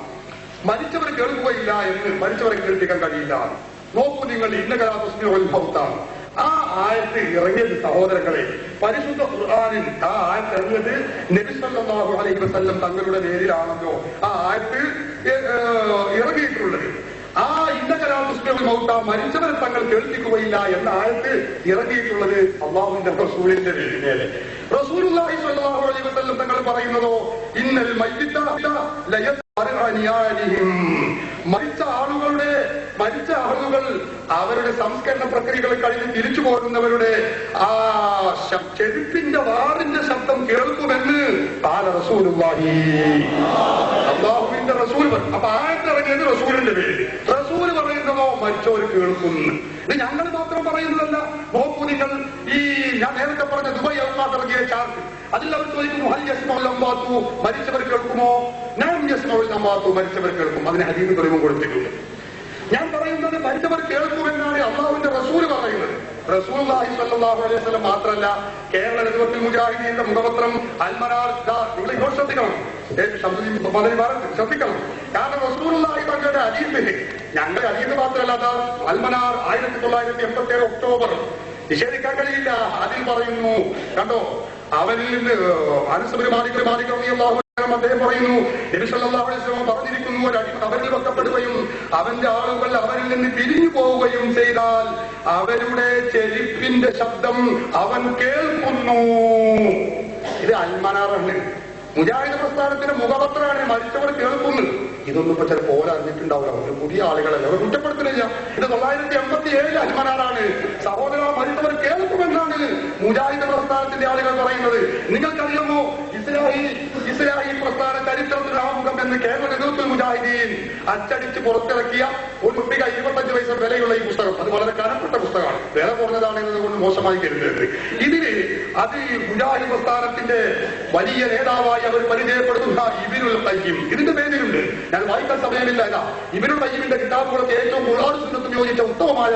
മരിച്ചവർ കേൾക്കുകയില്ല എന്ന് മരിച്ചവരെ കേൾപ്പിക്കാൻ കഴിയില്ല. നോക്കൂ നിങ്ങൾ, ഇന്നകലാസ്മിയുൽ മൗത്താണ് ആ ആയത്ത് ഇറങ്ങിയത് സഹോദരങ്ങളെ. പരിശുദ്ധ ഖുർആനിൽ ആ ആയത്ത് ഇറങ്ങിയത് നബി സല്ലല്ലാഹു അലൈഹി വസല്ലം തങ്ങളുടെ പേരിലാണല്ലോ ആ ആയത്ത് ഇറങ്ങിയിട്ടുള്ളത്. ആ ഇന്നകലാ മരിച്ചവരെ തങ്ങൾ കേൾപ്പിക്കുകയില്ല എന്ന ആയത്ത് ഇറങ്ങിയിട്ടുള്ളത് അള്ളാഹുവിന്റെ റസൂലിന്റെ മേലെ. റസൂലുള്ളാഹി സ്വല്ലല്ലാഹു അലൈഹി വസല്ലം തങ്ങൾ പറയുന്നതോ ഇന്നൽ മയ്യിത മരിച്ച ആളുകൾ അവരുടെ സംസ്കരണ പ്രക്രിയകൾ കഴിഞ്ഞ് തിരിച്ചു പോകുന്നവരുടെ ആ ചെരുപ്പിന്റെ വാറിന്റെ ശബ്ദം കേൾക്കുമെന്ന് റസൂലുള്ളാഹി അല്ലാഹുവിന്റെ റസൂൽ. അപ്പൊ ആയത്തിറങ്ങിയത് റസൂലിന്റെ പേര്. റസൂൽ പറയുന്നതോ മരിച്ചവർ കേൾക്കുന്നു. ഇത് ഞങ്ങൾ മാത്രം പറയുന്നതല്ല. നോക്കൂ നിങ്ങൾ, ഈ ഞാൻ നേരത്തെ പറഞ്ഞ ദുബൈ ഇറങ്ങിയ ചാർട്ട്, അതിൽ അവർ ചോദിക്കുന്നു മരിച്ചവർ കേൾക്കുമോ? മരിച്ചവർ കേൾക്കും. അതിന് ഹദീസ് തെളിവും കൊടുത്തിട്ടുണ്ട്. ഞാൻ പറയുന്നത് മരിച്ചവർ കേൾക്കുമെന്നാണ് അള്ളാഹുവിന്റെ റസൂൽ പറയുന്നത്. റസൂലുള്ളാഹി സ്വല്ലല്ലാഹു അലൈഹി വസല്ലം മാത്രമല്ല, കേരള നേതൃത്വത്തിൽ മുജാഹിദീന്റെ മുഖപത്രം അൽമനാർ, നിങ്ങൾ ഇപ്പോൾ ശ്രദ്ധിക്കണം, ശ്രദ്ധിക്കണം. കാരണം റസൂലുള്ളാഹി തങ്ങളുടെ ഹദീസിൽ, ഞങ്ങളുടെ ഹദീസ് മാത്രമല്ല, അൽമനാർ 1987 ഒക്ടോബർ നിഷേധിക്കാൻ കഴിയില്ല. അതിൽ പറയുന്നു, കണ്ടോ, അവരിൽ നിന്ന് അദ്ദേഹം പറയുന്നു, നബി സല്ലല്ലാഹു അലൈഹി വസല്ലം പറഞ്ഞിരിക്കുന്നു, ഒരു അടിമ അവരിൽ വെക്കപ്പെടുകയും അവന്റെ ആളുകൾ അവരിൽ നിന്ന് പിരിഞ്ഞു പോവുകയും ചെയ്താൽ അവരുടെ ചെരുപ്പിന്റെ ശബ്ദം അവൻ കേൾക്കുന്നു. ഇത് അൽമനാറാണ്, മുജാഹിദ് പ്രസ്ഥാനത്തിന്റെ മുഖപത്രമാണ്. മരിച്ചവർ കേൾക്കുന്നു. ഇതൊന്നും ഇപ്പൊ ചിലപ്പോൾ ഓരറിഞ്ഞിട്ടുണ്ടാവില്ല, ഒരു പുതിയ ആളുകളല്ല, അവർ കുറ്റപ്പെടുത്തുന്നില്ല. ഇത് 1987 അൽമനാറാണ്. സഹോദര, മരിച്ചവർ കേൾക്കുമെന്നാണ് മുജാഹിദ് പ്രസ്ഥാനത്തിന്റെ ആളുകൾ പറയുന്നത്. നിങ്ങൾക്കറിയാമോ, ഇസ്ലാഹി പ്രസ്ഥാന ചരിത്രത്തിൽ ആമുഖം എന്ന് കേരള നേതൃത്വത്തിൽ മുജാഹിദീൻ അച്ചടിച്ച് പുറത്തിറക്കിയ ഒരു കുട്ടിക 25 പൈസ വിലയുള്ള ഈ പുസ്തകം, അത് വളരെ കനപ്പെട്ട പുസ്തകമാണ്, വില കുറഞ്ഞതാണ് എന്നതുകൊണ്ട് മോശമായി കരുതരുത്. ഇതിന് അത് മുജാഹിദ് പ്രസ്ഥാനത്തിന്റെ വലിയ നേതാവായി അവർ പരിചയപ്പെടുത്തുന്ന ഇബ്നുൽ ഖയ്യിം, ഇതിന്റെ പേരിലുണ്ട്, ഞാൻ വായിക്കാൻ സമയമില്ല. ഇബ്നുൽ ഖയ്യിമിന്റെ കിതാബുകളൊക്കെ ഏറ്റവും ഖുർആൻ സുന്നത്തും യോജിച്ച ഉത്തമമായ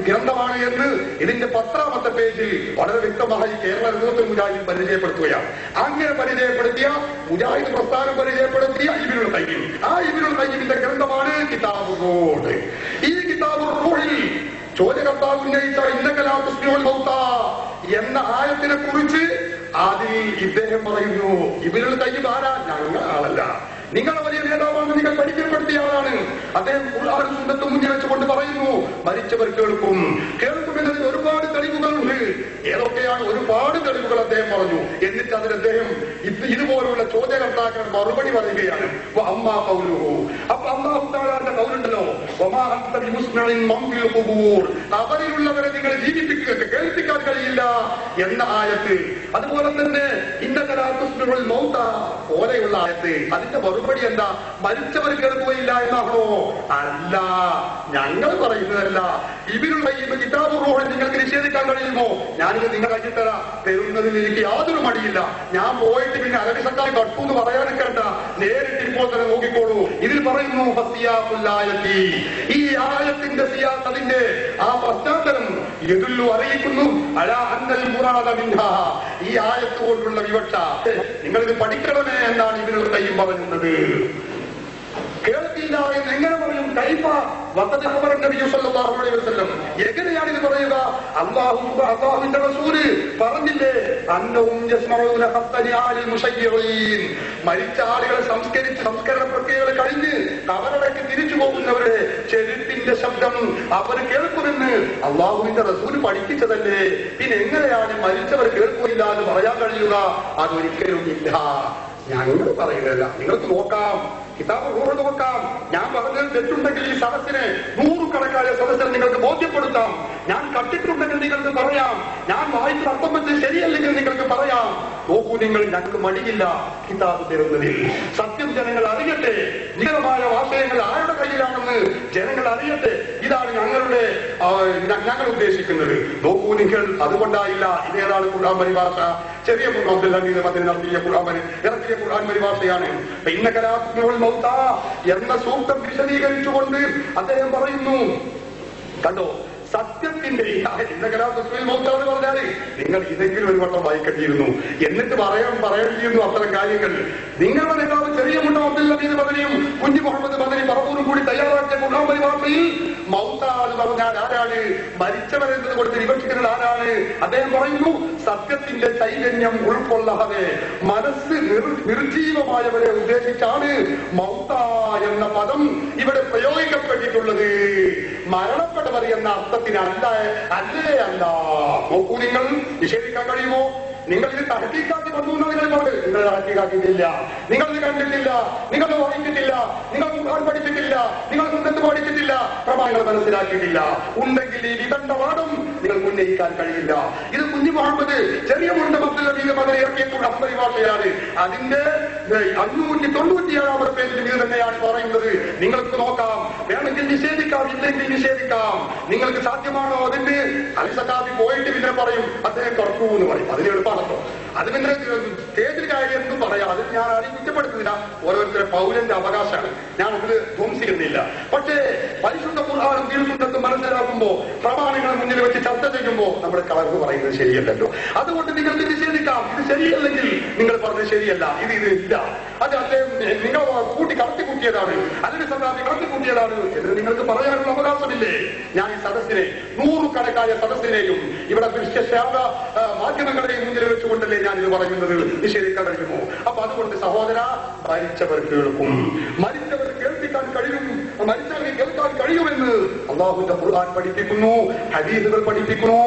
ഗ്രന്ഥമാണ് എന്ന് ഇതിന്റെ 10ാമത്തെ പേജിൽ വളരെ വ്യക്തമായി കേരള നേതൃത്വത്തിൽ മുജാഹിദ് പരിചയപ്പെടുത്തുകയാണ്. അങ്ങനെ പരിചയപ്പെടുത്തിയ മുജാഹിദ് പ്രസ്ഥാനം പരിചയപ്പെടുത്തിയ ഇബ്നുൽ ഖയ്യിം, ആ ഇബ്നുൽ ഖയ്യിമിന്റെ ഗ്രന്ഥമാണ് കിതാബുർ റൂഹ്. ഈ കിതാബുർ റൂഹിൽ ചോദ്യകർത്താവ് ഉന്നയിച്ച ഇന്നകലാ തുസ്മിഉൽ മൗതാ എന്ന ആയത്തിനെ കുറിച്ച് അതിൽ ഇദ്ദേഹം പറയുന്നു, ഇബ്നുൽ ഖയ്യിം ആരാ? ഞങ്ങൾ ആളല്ല, നിങ്ങളുടെ വലിയ നേതാവാണ്, നിങ്ങൾ പരിചയപ്പെടുത്തിയ ആളാണ്. അദ്ദേഹം ഖുർആനും സുന്നത്തും മുന്നിൽ വെച്ചുകൊണ്ട് പറയുന്നു, മരിച്ചവർ കേൾക്കും. കേൾക്കുമെന്നതിന് ഒരുപാട് തെളിവുകളുണ്ട്. ഏതൊക്കെയാണ്? ഒരുപാട് തെളിവുകൾ അദ്ദേഹം പറഞ്ഞു. എന്നിട്ട് അതിന് അദ്ദേഹം ഇതുപോലുള്ള ചോദ്യകർത്താക്കൾ മറുപടി പറയുകയാണ്. അമ്മാ ഖൗലുഹു, അപ്പൊ അല്ലാഹു തആലയുടെ ഖൗലുണ്ടല്ലോ, വമാ അൻത ബിമുസ്മിഇൻ മൻ ഫിൽ ഖുബൂർ, അവരിലുള്ളവരെ നിങ്ങൾ ജീവിപ്പിക്കുക, കേൾപ്പിക്കാൻ കഴിയില്ല എന്ന ആയത്ത്. അതുപോലെ തന്നെ ഇന്നകലാ തുസ്മിഉൽ മൗതാ പോലെയുള്ള ആയത്ത്. അതിന്റെ മറുപടി എന്താ? മരിച്ചവർ കേൾക്കുകയില്ല എന്നാണോ? അല്ല, ഞങ്ങൾ പറയുന്നതല്ല. ഇബ്നുൽ ഖയ്യിം കിതാബുർ റൂഹ് നിങ്ങൾക്ക് നിഷേധിക്കാൻ കഴിയുമോ? ഞാനിത് നിങ്ങൾ കഴിച്ചിത്തരാ, തരുന്നതിൽ എനിക്ക് യാതൊരു മടിയില്ല. ഞാൻ പോയിട്ട് പിന്നെ അറബി സർക്കാർ കട്ടൂന്ന് പറയാനും കേട്ട, നേരിട്ട് ഇപ്പോൾ തന്നെ നോക്കിക്കോളൂ. ഇതിൽ പറയുന്നു ഫസിയാഖുല്ലായത്തി, ഈ ആയത്തിന്റെ സിയാഖ്, അതിന്റെ ആ പശ്ചാത്തലം യദുല്ലു അറിയിക്കുന്നു അലാ അന്നൽ മുറാദ മിൻഹാ, ഈ ആയത്ത് കൊണ്ടുള്ള വിവക്ഷ നിങ്ങളിത് പഠിക്കണമേ എന്നാണ് ഇബ്നുൽ ഖയ്യിം പറയുന്നത്. കേൾക്കില്ല എന്ന് എങ്ങനെ പറയും? കൈഫ വഖദ് ഖബറ നബി സല്ലല്ലാഹു അലൈഹി വസല്ലം, എങ്ങനെയാണ് ഇത് പറയുക? അല്ലാഹുവിന്റെ റസൂല് പറഞ്ഞില്ലേ, അന്നഹും യസ്മഊന ഖത്തനി ആലിൽ മുശയ്യിഈൻ, മരിച്ച ആളുകളെ സംസ്കരിച്ച് സംസ്കരണ പ്രക്രിയകൾ കഴിഞ്ഞ് കബറിലേക്ക് തിരിച്ചു പോകുന്നവരുടെ ചെരുപ്പിന്റെ ശബ്ദം അവർ കേൾക്കുമെന്ന് അല്ലാഹുവിന്റെ റസൂല് പഠിപ്പിച്ചതല്ലേ. പിന്നെ എങ്ങനെയാണ് മരിച്ചവർ കേൾക്കില്ല എന്ന് പറയാൻ കഴിയുക? അതൊരിക്കലും ഇല്ല. ഞങ്ങൾ പറയുന്നില്ല. നിങ്ങൾക്ക് നോക്കാം, കിതാബ് റൂഹ് നോക്കാം. ഞാൻ പറഞ്ഞത് തെറ്റുണ്ടെങ്കിൽ ഈ സദസ്സിനെ 100 കണക്കായ സദസ്സിനെ നിങ്ങൾക്ക് ബോധ്യപ്പെടുത്താം. ഞാൻ കട്ടിട്ടുണ്ടെങ്കിൽ നിങ്ങൾക്ക് പറയാം. ഞാൻ വായിച്ച് അർത്ഥം വെച്ച് ശരിയല്ലെങ്കിൽ നിങ്ങൾക്ക് പറയാം. നോക്കൂ നിങ്ങൾ, ഞങ്ങൾക്ക് മടിയില്ല കിതാബ് തരുന്നതിൽ. സത്യം ജനങ്ങൾ അറിയട്ടെ, നിരമായ ആശയങ്ങൾ ആരുടെ കയ്യിലാണെന്ന് ജനങ്ങൾ അറിയട്ടെ. ഇതാണ് ഞങ്ങൾ ഉദ്ദേശിക്കുന്നത്. നോക്കൂ നിങ്ങൾ, അതുകൊണ്ടായില്ല. ഇതേതാണ് ഖുർആൻ പരിഭാഷ. ചെറിയ ഇറക്കിയ ഖുർആൻ പരിഭാഷയാണ്. ഇന്നകലാ തുസ്മിഉൽ മൗതാ എന്ന സൂക്തം വിശദീകരിച്ചുകൊണ്ട് അദ്ദേഹം പറയുന്നു, കണ്ടോ, സത്യം സത്യത്തിന്റെ മൗത്താന്ന് പറഞ്ഞാല് നിങ്ങൾ ഇതെങ്കിലും ഒരു വട്ടം വായിക്കേണ്ടിയിരുന്നു, എന്നിട്ട് പറയേണ്ടിയിരുന്നു അത്തരം കാര്യങ്ങൾ. നിങ്ങളുടെ നേതാവ് ചെറിയ മുണ്ടം അബ്ദുൽ നബീദ് ബദരിയും കുഞ്ഞു മുഹമ്മദ് ബദരി പറവൂരും കൂടി തയ്യാറാക്കിയ ഖുർആൻ പരിഭാഷയിൽ മൗത്താന്ന് പറഞ്ഞാൽ ആരാണ്, മരിച്ചവരെന്നത് കൊടുത്ത് വിവക്ഷിക്കുന്നത് ആരാണ്? അദ്ദേഹം പറയുന്നു, സത്യത്തിന്റെ ചൈതന്യം ഉൾക്കൊള്ളാതെ മനസ്സ് നിർജീവമായവരെ ഉദ്ദേശിച്ചാണ് മൗത്ത എന്ന പദം ഇവിടെ പ്രയോഗിക്കപ്പെട്ടിട്ടുള്ളത്. മരണപ്പെട്ടവർ എന്ന അർത്ഥത്തിനല്ല, അല്ലേ അല്ല. നോക്കൂ, നിങ്ങൾ നിഷേധിക്കാൻ കഴിയുമോ? നിങ്ങൾ ഇത് തഹക്കീക്കാക്കി വന്നു എന്ന് നിങ്ങൾ പറഞ്ഞു. നിങ്ങൾ തഹക്കീക്കാക്കിയിട്ടില്ല, നിങ്ങളിത് കണ്ടിട്ടില്ല, നിങ്ങൾ വായിച്ചിട്ടില്ല, നിങ്ങൾ ഖുർആൻ പഠിച്ചിട്ടില്ല, നിങ്ങൾ സുന്നത്ത് പഠിച്ചിട്ടില്ല, പ്രമാണങ്ങൾ മനസ്സിലാക്കിയിട്ടില്ല. ഉണ്ടെങ്കിൽ ഈ വിദണ്ഡവാദം നിങ്ങൾക്ക് ഉന്നയിക്കാൻ കഴിയില്ല. ഇത് കുഞ്ഞു മുഹമ്മദ് ചെറിയ മുണ്ടം അബ്ദുൽ നബീദ് ബദരി ഇറക്കിയ ഖുർആൻ പരിഭാഷയാണ്. അതിന്റെ 597 പേജിൽ ഇത് തന്നെയാണ് പറയുന്നത്. നിങ്ങൾക്ക് നോക്കാം, വേണമെങ്കിൽ നിഷേധിക്കാം, ഇല്ലെങ്കിൽ നിഷേധിക്കാം. നിങ്ങൾക്ക് സാധ്യമാണോ? അതിന്റെ അലിസക്കാബി പോയിട്ട് പിന്നെ പറയും അദ്ദേഹം തുറക്കൂ എന്ന് പറയും. അതിന് എളുപ്പമാണല്ലോ. അത് പിന്നെ സ്റ്റേജിൽ കാര്യം എന്തും പറയാം. അത് ഞാൻ ആരെയും കുറ്റപ്പെടുത്തുന്നില്ല, ഓരോരുത്തരുടെ പൗരന്റെ അവകാശമാണ്, ഞാൻ അതിൽ ധ്വംസിക്കുന്നില്ല. പക്ഷേ പരിശുദ്ധ ഖുർആനും തിരുസുന്നത്തും മനസ്സിലാക്കുമ്പോ, പ്രമാണങ്ങൾ മുന്നിൽ വെച്ച് ചർച്ച ചെയ്യുമ്പോ നമ്മൾ കളർന്ന് പറയുന്നത് ശരിയല്ലല്ലോ. അതുകൊണ്ട് നിങ്ങൾക്ക് നിഷേധിക്കാം. ഇത് ശരിയല്ലെങ്കിൽ നിങ്ങൾ പറഞ്ഞത് ശരിയല്ല, ഇതില്ല, അത് അദ്ദേഹം നിങ്ങൾ കടത്തിക്കൂട്ടിയതാണ്, അതിന് സദാബി കടത്തിക്കൂട്ടിയതാണ് എന്ന് നിങ്ങൾക്ക് പറയാനുള്ള അവകാശമില്ലേ? ഞാൻ ഈ സദസ്സിനെ, നൂറുകണക്കായ സദസ്സിനെയും ഇവിടെ ദൃശ്യശ്രാവ മാധ്യമങ്ങളെയും മുന്നിൽ വെച്ചുകൊണ്ടല്ലേ ഞാൻ ഇത് പറയുന്നത്? നിഷേധിക്കാൻ കഴിയുമോ? അപ്പൊ അതുകൊണ്ട് സഹോദര, മരിച്ചവർ കേൾക്കും, മരിച്ചവർ കേൾപ്പിക്കാൻ കഴിയും, മരിച്ചവർക്ക് കേൾക്കാൻ കഴിയുമെന്ന് അല്ലാഹുവിന്റെ ഖുർആൻ പഠിപ്പിക്കുന്നു, ഹദീസുകൾ പഠിപ്പിക്കുന്നു,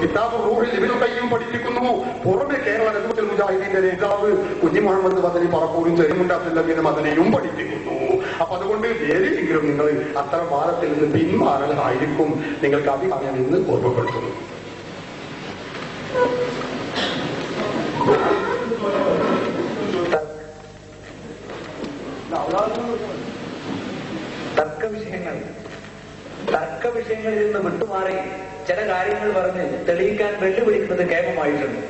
കിതാബ് റൂഹിൽ ഇബ്നുൽ ഖയ്യിം പഠിപ്പിക്കുന്നു. പുറമെ കേരള നദുവത്തുൽ മുജാഹിദീന്റെ നേതാവ് കുഞ്ഞി മുഹമ്മദ് ബദരി പറപ്പൂരും ചെറുമുണ്ട അബ്ദുൽ നബീദ് മദനിയും പഠിപ്പിക്കുന്നു. അപ്പൊ അതുകൊണ്ട് ഏതെങ്കിലും നിങ്ങൾ അത്തരം വാദത്തിൽ നിന്ന് പിന്മാറലായിരിക്കും നിങ്ങൾക്ക് അഭിപ്രായം എന്ന് ഓർമ്മപ്പെടുത്തുന്നു. തർക്ക വിഷയങ്ങളിൽ നിന്ന് വിട്ടുമാറി ചില കാര്യങ്ങൾ പറഞ്ഞ് തെളിയിക്കാൻ വെല്ലുവിളിക്കുന്നത് കേമമായിട്ടുണ്ട്.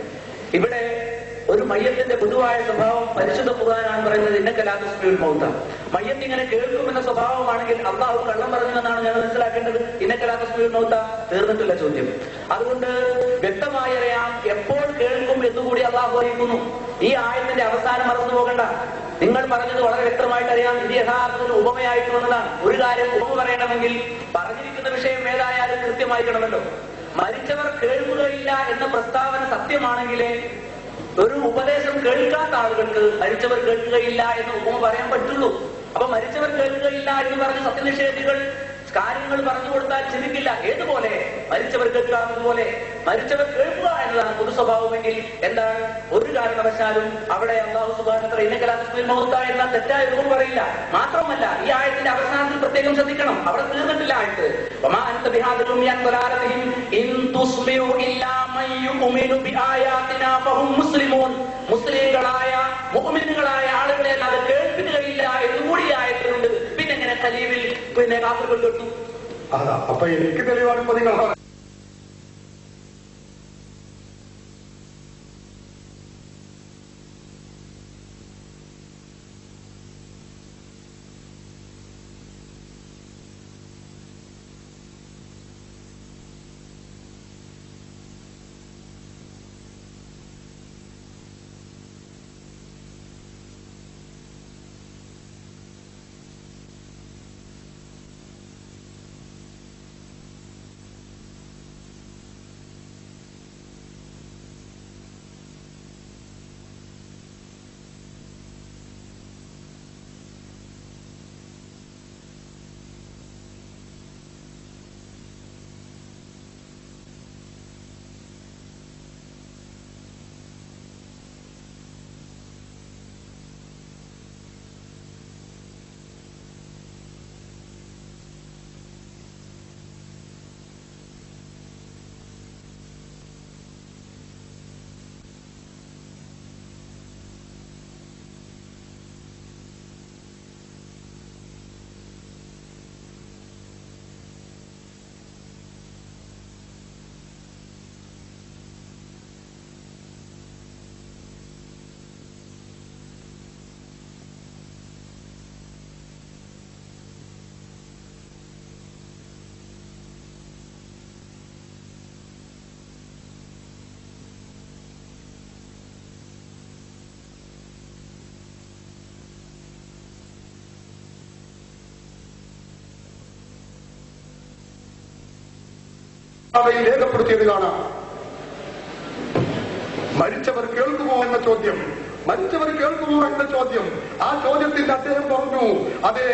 ഇവിടെ ഒരു മയ്യത്തിന്റെ പൊതുവായ സ്വഭാവം പരിശുദ്ധ ഖുർആനാണ് പറയുന്നത്, ഇന്നക ലാ തുസ്മിഉൽ മൗത. മയ്യത്ത് ഇങ്ങനെ കേൾക്കുമെന്ന സ്വഭാവമാണെങ്കിൽ അള്ളാഹു കള്ളം പറഞ്ഞു എന്നാണ് ഞാൻ മനസ്സിലാക്കേണ്ടത്. ഇന്നക ലാ തുസ്മിഉൽ മൗത തീർന്നിട്ടില്ല ചോദ്യം. അതുകൊണ്ട് വ്യക്തമായി അറിയാം എപ്പോൾ കേൾക്കും എന്നുകൂടി അള്ളാഹു അറിയിക്കുന്നു. ഈ ആയത്തിന്റെ അവസാനം മറന്നു പോകണ്ട. നിങ്ങൾ പറഞ്ഞത് വളരെ വ്യക്തമായിട്ട് അറിയാം. ഇത് യഥാർത്ഥത്തിൽ ഉപമയായിട്ട് വന്നതാണ്. ഒരു കാര്യം ഉപമ പറയണമെങ്കിൽ പറഞ്ഞിരിക്കുന്ന വിഷയം ഏതായാലും കൃത്യമായിക്കണമല്ലോ. മരിച്ചവർ കേൾക്കുകയില്ല എന്ന പ്രസ്താവന സത്യമാണെങ്കിലേ ഒരു ഉപദേശം കേൾക്കാത്ത ആളുകൾക്ക് മരിച്ചവർ കേൾക്കുകയില്ല എന്ന് ഉപമ പറയാൻ പറ്റുള്ളൂ. അപ്പൊ മരിച്ചവർ കേൾക്കുകയില്ല എന്ന് പറഞ്ഞ് സത്യനിഷേധികൾ കാര്യങ്ങൾ പറഞ്ഞു കൊടുത്താൽ ചിരിക്കില്ല. ഏതുപോലെ മരിച്ചവർ കേൾക്കാമെന്നതുപോലെ മരിച്ചവർ കേൾക്കുക എന്നതാണ് പൊതു സ്വഭാവമെങ്കിൽ എന്താണ്, ഒരു കാരണവശാലും അവിടെ അല്ലാഹു സുബ്ഹാനഹു വ തആല ഇന്നക ലാ തുസ്മിഉൽ മൗത എന്ന തെറ്റായ രൂപം പറയില്ല. മാത്രമല്ല ഈ ആയത്തിന്റെ അവസാനത്തിൽ പ്രത്യേകം ശ്രദ്ധിക്കണം, അവിടെ തീർന്നിട്ടില്ല ആയത്ത്. വമാ അൻത ബിഹാദിൽ ഉമ്മി അൻ ദലാലതിഹിം ഇൻ തുസ്മിഉ ഇല്ലാ മൻ യുമിനു ബിആയാതിനാ ഫഹും മുസ്ലിമൂൻ. മുസ്ലിംകളായ മുഅ്മിനുകളായ ആളുകളെ അത് കേൾപ്പിക്കുകയില്ല എന്നുകൂടി ആയത്തിലുണ്ട്. പിന്നെ എങ്ങനെ ഖലീലിൽ പിന്നെ കാഫിറുകൾ കേട്ടു? അതാ അപ്പൊ എനിക്ക് തെളിവാണ് നിങ്ങൾ രേഖപ്പെടുത്തിയത് കാണാം. മരിച്ചവർ കേൾക്കുമോ എന്ന ചോദ്യം, മരിച്ചവർ കേൾക്കുമോ എന്ന ചോദ്യം. ആ ചോദ്യത്തിൽ അദ്ദേഹം പറഞ്ഞു, അതെ,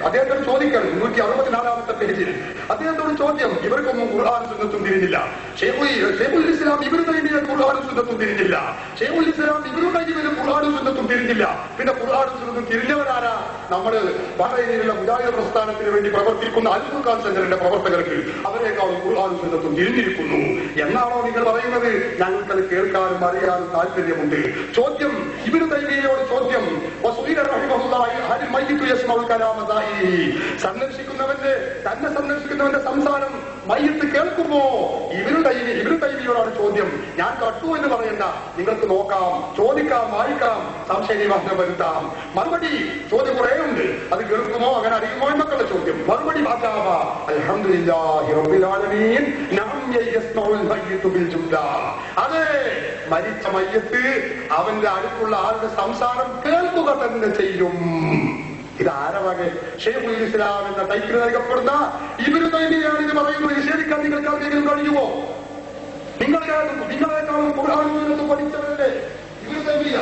അദ്ദേഹത്തോട് ചോദിക്കണം. 164-ാമത്തെ പേജിൽ അദ്ദേഹത്തോട് ചോദ്യം. ഇവർക്കൊന്നും ഖുർആനും സുന്നത്തും തിരിഞ്ഞില്ല. ഷെയ്ഖുൽ ഇസ്ലാം ഇബ്നു തൈമിയ്യ ഖുർആനും സുന്നത്തും തിരിഞ്ഞില്ല. ഷെയ്ഖുൽ ഇസ്ലാം ഇബ്നു തൈമിയ്യ ഖുർആനും സുന്നത്തും തിരിഞ്ഞില്ല. പിന്നെ ഖുർആനും സുന്നത്തും തിരിഞ്ഞവരാരാ? നമ്മള് ബഹ്റൈനിലുള്ള മുജാഹിദ് പ്രസ്ഥാനത്തിന് വേണ്ടി പ്രവർത്തിക്കുന്ന അൽ ഫുർഖാൻ സെന്ററിന്റെ പ്രവർത്തകർക്ക് അവരെക്കാളും ഖുർആനും സുന്നത്തും തിരിഞ്ഞിരിക്കുന്നു എന്നാണോ നിങ്ങൾ പറയുന്നത്? ഞങ്ങൾക്കത് കേൾക്കാനും അറിയാനും താല്പര്യമുണ്ട്. ചോദ്യം, ഇബ്നു തൈമിയ്യയോട് ചോദ്യം. സന്ദർശിക്കുന്നവന്റെ സംസാരം മയ്യത്ത് കേൾക്കുമോ? ഇബ്നു തൈമിയ്യയോടാണ് ചോദ്യം. ഞാൻ കട്ടു എന്ന് പറയണ്ട, നിങ്ങൾക്ക് നോക്കാം, ചോദിക്കാം, വായിക്കാം, സംശയനിവാസം വരുത്താം. മറുപടി ചോദ്യം കുറേ ഉണ്ട്. അത് കേൾക്കുമോ, അങ്ങനെ അറിയുമോ എന്നൊക്കെയുള്ള ചോദ്യം. മറുപടി അൽഹംദുലില്ലാഹി റബ്ബിൽ ആലമീൻ അതെ, മരിച്ച മയ്യത്ത് അവന്റെ അടുത്തുള്ള ആളുടെ സംസാരം കേൾക്കുക തന്നെ ചെയ്യും. ഇതാരവകെ? ഷെയ്ഖുൽ ഇസ്ലാം എന്ന ടൈറ്റിൽ നൽകപ്പെടുന്ന ഇബ്നു തൈമിയ്യയാണ് ഇത് പറയുന്നത്. നിഷേധിക്കാൻ നിങ്ങൾക്ക് ആർക്കെങ്കിലും കഴിയുമോ? നിങ്ങളെക്കാളും ഖുർആനും പഠിച്ചവരല്ലേ ഇബ്നു തൈമിയ്യ.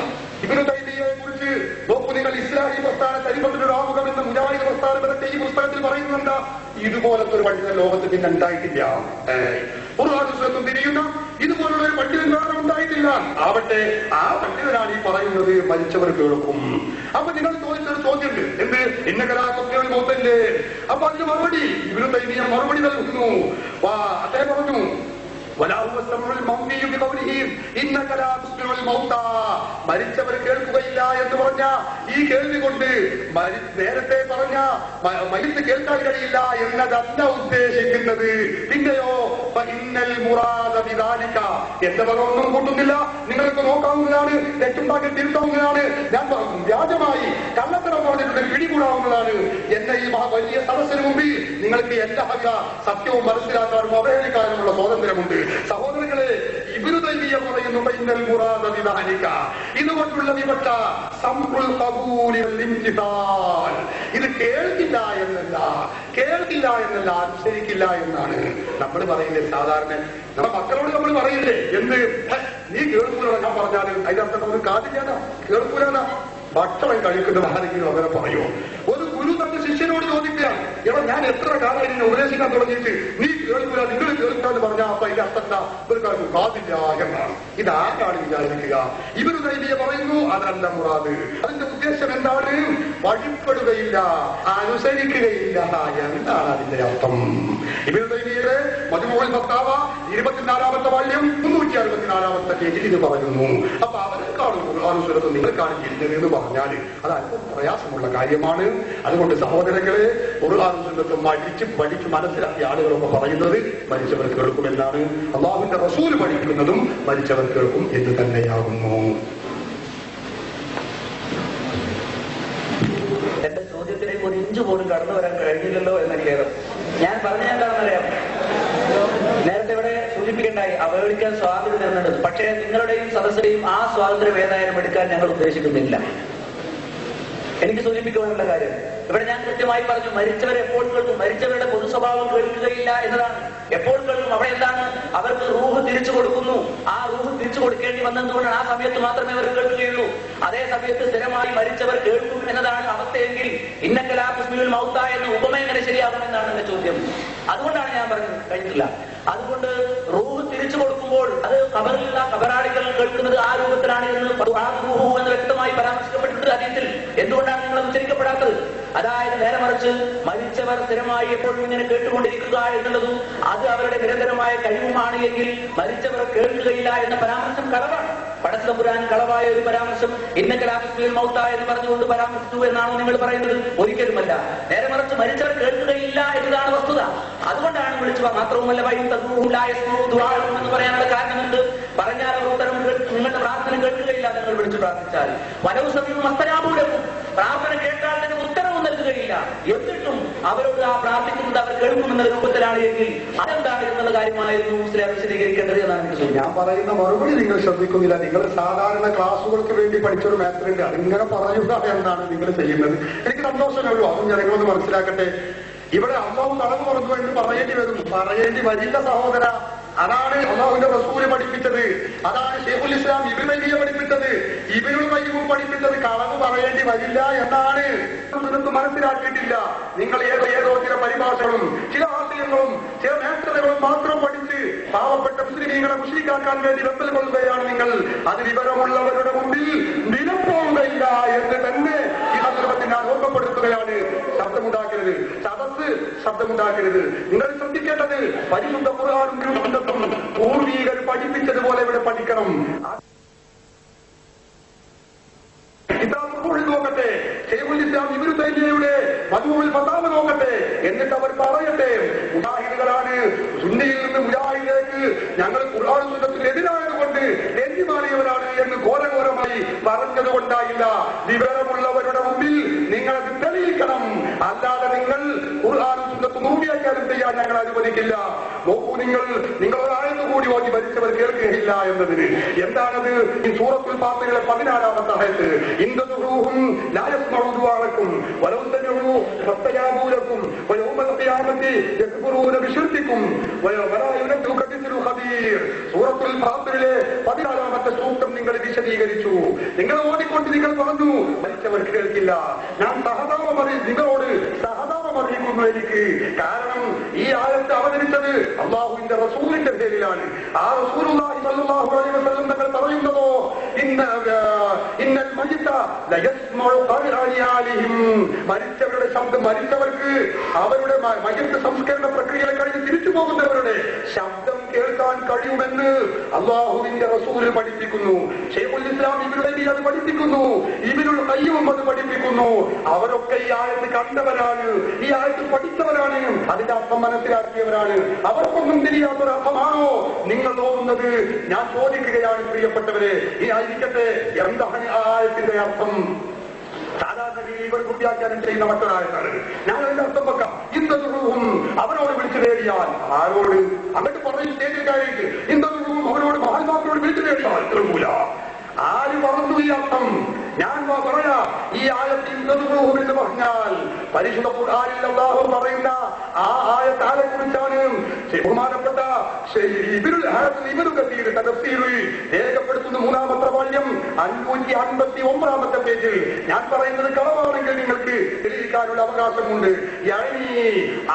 ഇബ്നു തൈമിയ്യയെ കുറിച്ച് നോക്കൂ നിങ്ങൾ. ഇസ്ലാഹി പ്രസ്ഥാന ചരിത്രത്തിലൊരു ആമുഖം എന്ന മുജാഹിദ് പ്രസ്ഥാനത്തെ ഈ പുസ്തകത്തിൽ പറയുന്നുണ്ട്. ഇതുപോലത്തെ ഒരു പണ്ഡിതൻ ലോകത്ത് പിന്നെ ഉണ്ടായിട്ടില്ല. ഖുർആനും തിരിയുന്ന ഇതുപോലുള്ള ഒരു പണ്ഡിതൻ വേറെ ഉണ്ടായിട്ടില്ല. ആവട്ടെ, ആ പണ്ഡിതനാണ് ഈ പറയുന്നത് മരിച്ചവർ കേൾക്കും. അപ്പൊ നിങ്ങൾ ചോദിച്ചൊരു ചോദ്യമുണ്ട്, എന്ത്? ഇന്നകലാ മൗത്തല്ലേ? അപ്പൊ അതിന് മറുപടി ഇബ്നു തൈമിയ്യ മറുപടി നൽകുന്നു. അദ്ദേഹം പറഞ്ഞു, മരിച്ചവർ കേൾക്കുകയില്ല എന്ന് പറഞ്ഞ ഈ കേൾവി കൊണ്ട് നേരത്തെ പറഞ്ഞ മരിച്ച് കേൾക്കാൻ കഴിയില്ല എന്നതല്ല ഉദ്ദേശിക്കുന്നത്. പിന്നെയോ എന്റെ വക ഒന്നും കൂട്ടുന്നില്ല, നിങ്ങൾക്ക് നോക്കാവുന്നതാണ്, തെറ്റുണ്ടാക്കി തിരുത്താവുന്നതാണ്. ഞാൻ വ്യാജമായി കള്ളത്തരം പറഞ്ഞിട്ടുണ്ടെങ്കിൽ പിടികൂടാവുന്നതാണ്. എന്നെ ഈ വലിയ സദസ്സിന് മുമ്പിൽ നിങ്ങൾക്ക് എല്ലാ സത്യവും മനസ്സിലാക്കാനും അവഹേളിക്കാനുമുള്ള സ്വാതന്ത്ര്യമുണ്ട്. സഹോദരങ്ങളെ, ഇബ്നു തൈമിയ്യ പറയുന്നു ബൈനൽ മുറാദ ബിദാലിക, ഇതുകൊണ്ടുള്ള വിവക്ഷ സംഉൽ ഖബൂൽ വൽ ഇംതിസാൽ. ഇത് കേൾക്കില്ല എന്നല്ല, അനുസരിക്കില്ല എന്നാണ് നമ്മൾ പറയുന്നത്. സാധാരണ നമ്മുടെ മക്കളോട് നമ്മൾ പറയില്ലേ, എന്ത് നീ കേൾക്കൂല ഞാൻ പറഞ്ഞാൽ അതിന്റെ അർത്ഥം ഒരു കാതില്ലാതാ, കേൾക്കൂലാതാ. ഭക്ഷണം കഴിക്കുന്ന ആരെങ്കിലും അങ്ങനെ പറയോ? ഒരു ഗുരു തന്റെ ശിഷ്യനോട് ചോദിക്കുകയാണ്, എടാ ഞാൻ എത്ര കാലമായി നിന്നെ ഉപദേശിക്കാൻ തുടങ്ങിയിട്ട് നീ കേൾക്കൂല, നിങ്ങൾ കേൾക്കാന്ന് പറഞ്ഞാൽ അപ്പൊ അതിന്റെ അർത്ഥം ഇവർക്കാർക്കും കാതില്ല എന്നാണ്. ഇതാരാണ് വിചാരിക്കുക? ഇബ്നു തൈമിയ്യ പറയുന്നു അതല്ല മുറാദ്. അതിന്റെ ഉദ്ദേശം എന്താണ്? വഴിപ്പെടുകയില്ല, അനുസരിക്കുകയില്ല എന്നാണ് അതിന്റെ അർത്ഥം. ഇബ്നു തൈമിയ്യയുടെ മജ്മൂഉൽ ഫത്താവ 24-ാമത്തെ വാല്യം 364-ാമത്തെ പേജിൽ ഇത് പറയുന്നു. അപ്പൊ അവരെക്കാളും ഖുർആനും സുന്നത്തും നിങ്ങൾക്കാണ് തിരിഞ്ഞത് എന്ന് പറഞ്ഞാൽ അത് അല്പം പ്രയാസമുള്ള കാര്യമാണ്. അതുകൊണ്ട് സഹോദരങ്ങളെ, ഖുർആനും സുന്നത്തും പഠിച്ച് മനസ്സിലാക്കിയ ആളുകളൊക്കെ പറയുന്നത് മരിച്ചവർ കേൾക്കുമെന്നാണ്. അല്ലാഹുവിന്റെ റസൂൽ പഠിക്കുന്നതും മരിച്ചവർ കേൾക്കും എന്ന് തന്നെയാകുന്നു. എന്റെ ചോദ്യത്തിലേക്ക് ഒരു ഇഞ്ച് പോലും കടന്നു വരാൻ കഴിഞ്ഞില്ലല്ലോ എന്നെനിക്ക് ഞാൻ പറഞ്ഞ എന്താണെന്നറിയാം. നേരത്തെ ഇവിടെ സൂചിപ്പിക്കേണ്ടായി അവഹേളിക്കാൻ സ്വാതന്ത്ര്യം തരുന്നുണ്ട്. പക്ഷേ നിങ്ങളുടെയും സദസ്സിന്റെയും ആ സ്വാതന്ത്ര്യം ഏതായാലും എടുക്കാൻ ഞങ്ങൾ ഉദ്ദേശിക്കുന്നില്ല. എനിക്ക് സൂചിപ്പിക്കുവാനുള്ള കാര്യം ഇവിടെ ഞാൻ കൃത്യമായി പറഞ്ഞു, മരിച്ചവരെ എപ്പോൾ കേൾക്കും? മരിച്ചവരുടെ പൊതു സ്വഭാവം കേൾക്കുകയില്ല എന്നതാണ്. എപ്പോൾ കേൾക്കും? അവിടെ എന്താണ്? അവർക്ക് റൂഹ് തിരിച്ചു കൊടുക്കുന്നു. ആ റൂഹ് തിരിച്ചു കൊടുക്കേണ്ടി വന്നതുകൊണ്ടാണ് ആ സമയത്ത് മാത്രമേ അവർ കേൾക്കുകയുള്ളൂ. അതേ സമയത്ത് സ്ഥിരമായി മരിച്ചവർ കേൾക്കും എന്നതാണ് അവസ്ഥയെങ്കിൽ ഇന്നക്കലാ തുസ്മിഉൽ മൗത എന്ന ഉപമ എങ്ങനെ ശരിയാകുമെന്നാണ് എന്റെ ചോദ്യം. അതുകൊണ്ടാണ് ഞാൻ പറഞ്ഞത് കഴിഞ്ഞിട്ടില്ല. അതുകൊണ്ട് റൂഹ് തിരിച്ചു കൊടുക്കുമ്പോൾ അത് ഖബറിലുള്ള ഖബറാളികൾ കേൾക്കുന്നത് ആ രൂപത്തിലാണ് എന്ന് വ്യക്തമായി പരാമർശിക്കപ്പെട്ടിട്ടുണ്ട് ഹദീസിൽ. എന്തുകൊണ്ടാണ് നിങ്ങൾ ഉച്ചരിക്കപ്പെടാത്തത്? അതായത് നേരെ മറിച്ച് മരിച്ചവർ സ്ഥിരമായി എപ്പോഴും ഇങ്ങനെ കേട്ടുകൊണ്ടിരിക്കുക എന്നുള്ളതും അത് അവരുടെ നിരന്തരമായ കഴിവുമാണ് എങ്കിൽ മരിച്ചവർ കേൾക്കുകയില്ല എന്ന പരാമർശം കളവാണ്. പടച്ചതമ്പുരാൻ കളവായ ഒരു പരാമർശം ഇന്നക്കലാ തുസ്മിഉൽ മൗത എന്ന് പറഞ്ഞുകൊണ്ട് പരാമർശിച്ചു എന്നാണോ നിങ്ങൾ പറയുന്നത്? ഒരിക്കലുമല്ല. നേരെ മറിച്ച് മരിച്ചവർ കേൾക്കുകയില്ല എന്നതാണ് വസ്തുത. അതുകൊണ്ടാണ് വിളിച്ചു. മാത്രവുമല്ല എന്ന് പറയാനുള്ള കാരണമുണ്ട്. പറഞ്ഞാൽ അവർ ഉത്തരം നിങ്ങളുടെ പ്രാർത്ഥന കേൾക്കുകയില്ല. നിങ്ങൾ വിളിച്ചു പ്രാർത്ഥിച്ചാൽ വനവുസമയം മസ്തരാബൂലക്കും പ്രാർത്ഥന കേട്ടാൽ നിങ്ങൾക്ക് ഉത്തരവും നൽകുകയില്ല. എന്നിട്ടും അവരോട് ആ പ്രാർത്ഥിക്കുന്നത് അവർ കേൾക്കുമെന്ന രൂപത്തിലാണ് എങ്കിൽ അതെന്താണ് എന്നുള്ള കാര്യമായിരുന്നു മുസ്ലിം വിശദീകരിക്കേണ്ടത് എന്നാണ് എനിക്ക് ചോദിച്ചത്. ഞാൻ പറയുന്ന മറുപടി നിങ്ങൾ ശ്രദ്ധിക്കുന്നില്ല. നിങ്ങൾ സാധാരണ ക്ലാസുകൾക്ക് വേണ്ടി പഠിച്ചൊരു മാസ്റ്ററുണ്ട്, അതിങ്ങനെ പറയുക എന്നാണ് നിങ്ങൾ ചെയ്യുന്നത്. എനിക്ക് സന്തോഷമേ ഉള്ളൂ. അതും ജനങ്ങളൊന്ന് മനസ്സിലാക്കട്ടെ. ഇവിടെ അള്ളാഹു കളവ് പറഞ്ഞു എന്ന് പറയേണ്ടി വരും. പറയേണ്ടി വരില്ല സഹോദര. അതാണ് അള്ളാഹുവിന്റെ റസൂല് പഠിപ്പിച്ചത്. അതാണ് ശൈഖുൽ ഇസ്ലാം ഇബ്നു തൈമിയ്യ പഠിപ്പിച്ചത്. ഇബ്നുൽ ഖയ്യിം പഠിപ്പിച്ചത്. കളവ് പറയേണ്ടി വരില്ല എന്നാണ്. മനസ്സിലാക്കിയിട്ടില്ല. നിങ്ങൾ ഏതോ ചില പരിഭാഷകളും ചില ആശയങ്ങളും ചില മേഖലകളും മാത്രം പഠിച്ച് പാവപ്പെട്ട മുസ്ലിമീങ്ങളെ മുശ്രിക്കാക്കാൻ വേണ്ടി വെമ്പൽ കൊള്ളുകയാണ് നിങ്ങൾ. അത് വിവരമുള്ളവരുടെ മുമ്പിൽ വിലപ്പോവുകയില്ല എന്ന് തന്നെ ഈ സന്ദർഭത്തിൽ ഞാൻ ഓർമ്മപ്പെടുത്തുകയാണ്. ശബ്ദമുണ്ടാക്കരുത്, സദസ് ശബ്ദമുണ്ടാക്കരുത്. നിങ്ങൾ ശ്രദ്ധിക്കേണ്ടത് പരിശുദ്ധ ഖുർആനും സുന്നത്തും പൂർവീകർ പഠിപ്പിച്ചതുപോലെ ഇവിടെ പഠിക്കണം. നോക്കട്ടെ, ശൈഖുൽ ഇസ്ലാം ഇബ്നു തൈമിയ്യയുടെ മജ്മൂഉൽ ഫതാവ നോക്കട്ടെ. എന്നിട്ട് അവർ പറയട്ടെ, മുജാഹിദുകളാണ്, സുന്നിയിൽ നിന്ന് മുജാഹിദിലേക്ക് ഞങ്ങൾ ഖുർആനും സുന്നത്തിനും എതിരായതുകൊണ്ട് തെന്നിമാറിയവരാണ് എന്ന് ഘോരഘോരമായി പറഞ്ഞതുകൊണ്ടായില്ല. വിവരമുള്ളവരുടെ മുമ്പിൽ നിങ്ങളത് തെളിയിക്കണം. അല്ലാതെ നിങ്ങൾ ഖുർആനും സുന്നത്തും മൂടിയാക്കാനും ചെയ്യാൻ ഞങ്ങൾ അനുവദിക്കില്ല. നോക്കൂ, നിങ്ങൾ ഒരാഴ്ച കൂടി ഓതി ഭരിച്ചവർ കേൾക്കുകയില്ല എന്നതിന് എന്താണത്? ഈ സൂറത്തുൽ ഫാത്തിഹയിലെ 14-ാമത്തെ ആയത്ത്, ഇൻദദുഹും ലാ യസ്മഉ ദുആഅക്കും വലൗ സമിഉ ഫസ്തജാബൂ ലക്കും വയൗമൽ ഖിയാമത്തി യക്ഫുറൂന ബിശിർകിക്കും വലാ യുനബ്ബിഉക മിസ്ലു ഖബീർ. സൂറത്തുൽ ഫാത്തിഹയിലെ 14-ാമത്തെ സൂക്തം നിങ്ങൾ വിശദീകരിച്ചു. നിങ്ങൾ ഓടിക്കൊണ്ട് നിങ്ങൾ പറഞ്ഞു മരിച്ചവർ കേൾക്കില്ല. ഞാൻ നിങ്ങളോട് സഹതാപം അറിയിക്കുന്നു എനിക്ക്. കാരണം ഈ ആയത്ത് അവതരിച്ചത് അള്ളാഹുവിന്റെ റസൂലിന്റെ പേരിലാണ്. ആ റസൂലുള്ളാഹി സ്വല്ലല്ലാഹു അലൈഹി വസല്ലം തങ്ങൾ പറയുന്നതോ ഇന്നൽ മയ്യിത ലയസ്മഉ ഖർആനിയാലിഹിം. മരിച്ചവരുടെ ശബ്ദം, മരിച്ചവർക്ക് അവരുടെ മയ്യിത്ത് സംസ്കരണ പ്രക്രിയകൾ കഴിഞ്ഞ് തിരിച്ചു പോകുന്നവരുടെ ശബ്ദം കേൾക്കാൻ കഴിയുമെന്ന് അള്ളാഹുവിന്റെ റസൂല് പഠിപ്പിക്കുന്നു. ശൈഖുൽ ഇസ്ലാം ഇബ്നു തൈമിയ്യ അത് പഠിപ്പിക്കുന്നു. ഇബ്നുൽ ഖയ്യിം അത് പഠിപ്പിക്കുന്നു. അവരൊക്കെ ഈ ആയത്ത് കണ്ടവരാണ്, ഈ ആയത്ത് പഠിച്ചവരാണ്, അതിന്റെ അർത്ഥം മനസ്സിലാക്കിയവരാണ്. അവർക്കൊന്നും തിരിയാത്തൊരു അർത്ഥമാണോ നിങ്ങൾ തോന്നുന്നത്? ഞാൻ ചോദിക്കുകയാണ് പ്രിയപ്പെട്ടവരെ. ഈ ആയിരിക്കട്ടെ, എന്താണ് ആ ആയത്തിന്റെ അർത്ഥം? സാധാരണ ഇവർ വ്യാഖ്യാനം ചെയ്യുന്ന മറ്റൊരായത്താണ്. ഞാൻ അതിന്റെ അർത്ഥം വെക്കാം. ഇന്നതും അവരോട് വിളിച്ചു നേടിയാൽ, ആരോട്? അങ്ങോട്ട് പറയും സ്റ്റേജിൽ കയറിയിട്ട് ഇന്നതും അവരോട് മഹാത്മാക്കളോട് വിളിച്ചു നേടിയാൽ കേൾക്കൂല. ആര് പറഞ്ഞു ഈ അർത്ഥം? ഞാൻ പറയാ, ഈ ആയത്ത് ഇന്നതും എന്ന് പറഞ്ഞാൽ പരിശുദ്ധ ഖുർആനിൽ അല്ലാഹു പറയുന്ന ആ ആയത്ത് ആരെ കുറിച്ചാണ്? ബഹുമാനപ്പെട്ട ഇബ്നു കസീർ തഫ്സീറിൽ രേഖപ്പെടുത്തുന്ന 3-ാമത്തെ വാല്യം 559-ാമത്തെ പേജിൽ. ഞാൻ പറയുന്നത് കളവാണെങ്കിൽ നിങ്ങൾക്ക് തെളിയിക്കാനുള്ള അവകാശമുണ്ട്.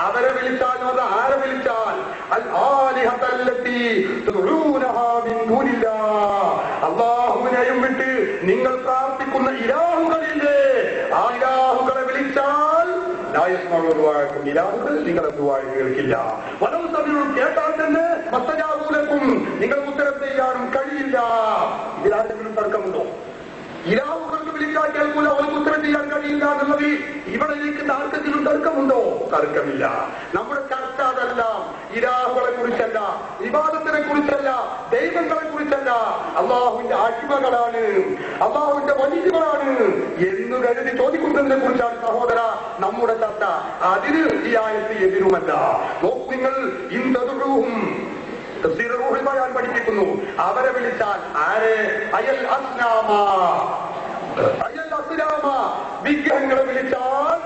അവരെ വിളിച്ചാൽ, അത് ആരെ വിളിച്ചാൽ, അല്ലാഹുവിനെയും വിട്ട് നിങ്ങൾ പ്രാർത്ഥിക്കുന്ന ഇലാഹുകളില്ലേ, ആ ഇലാഹുകളെ വിളിച്ചാൽ ഇലാഹുകൾ നിങ്ങളെ ദുആ കേൾക്കില്ല. വലൗ സമിഉ കേട്ടാൽ തന്നെ ഫസ്തജാബൂലക്കും നിങ്ങൾക്ക് ഉത്തരം ചെയ്യാനും കഴിയില്ല. ഇതിലാരെങ്കിലും തർക്കമുണ്ടോ? ഇലാഹുകൾക്ക് വിളിക്കാൻ കേൾക്കൂല, അവർക്ക് ഉത്തരം ചെയ്യാൻ കഴിയില്ല എന്നുള്ളത് ഇവിടെ ഇരിക്കുന്ന ആർക്കെങ്കിലും തർക്കമുണ്ടോ? തർക്കമില്ല. നമ്മുടെ ചർച്ച അതെല്ലാം ഇലാഹുകളെ കുറിച്ചല്ല, ഇബാദത്തിനെ കുറിച്ചല്ല, ദൈവങ്ങളെ കുറിച്ചല്ല, അള്ളാഹുവിന്റെ അടിമകളാണ്, അള്ളാഹുവിന്റെ വലിയവരാണ് എന്ന് കരുതി ചോദിക്കുന്നതിനെ കുറിച്ചാണ് സഹോദര നമ്മുടെ ചർച്ച. അതിന് ഈ ആയത്ത് എതിരുമല്ല. നോക്കൂ, നിങ്ങൾ ഇന്തദുഹും ബയാൻ പഠിപ്പിക്കുന്നു. അവരെ വിളിച്ചാൽ ആരെ? അയൽ അസ്നാമ, വിഗ്രഹങ്ങളെ വിളിച്ചാൽ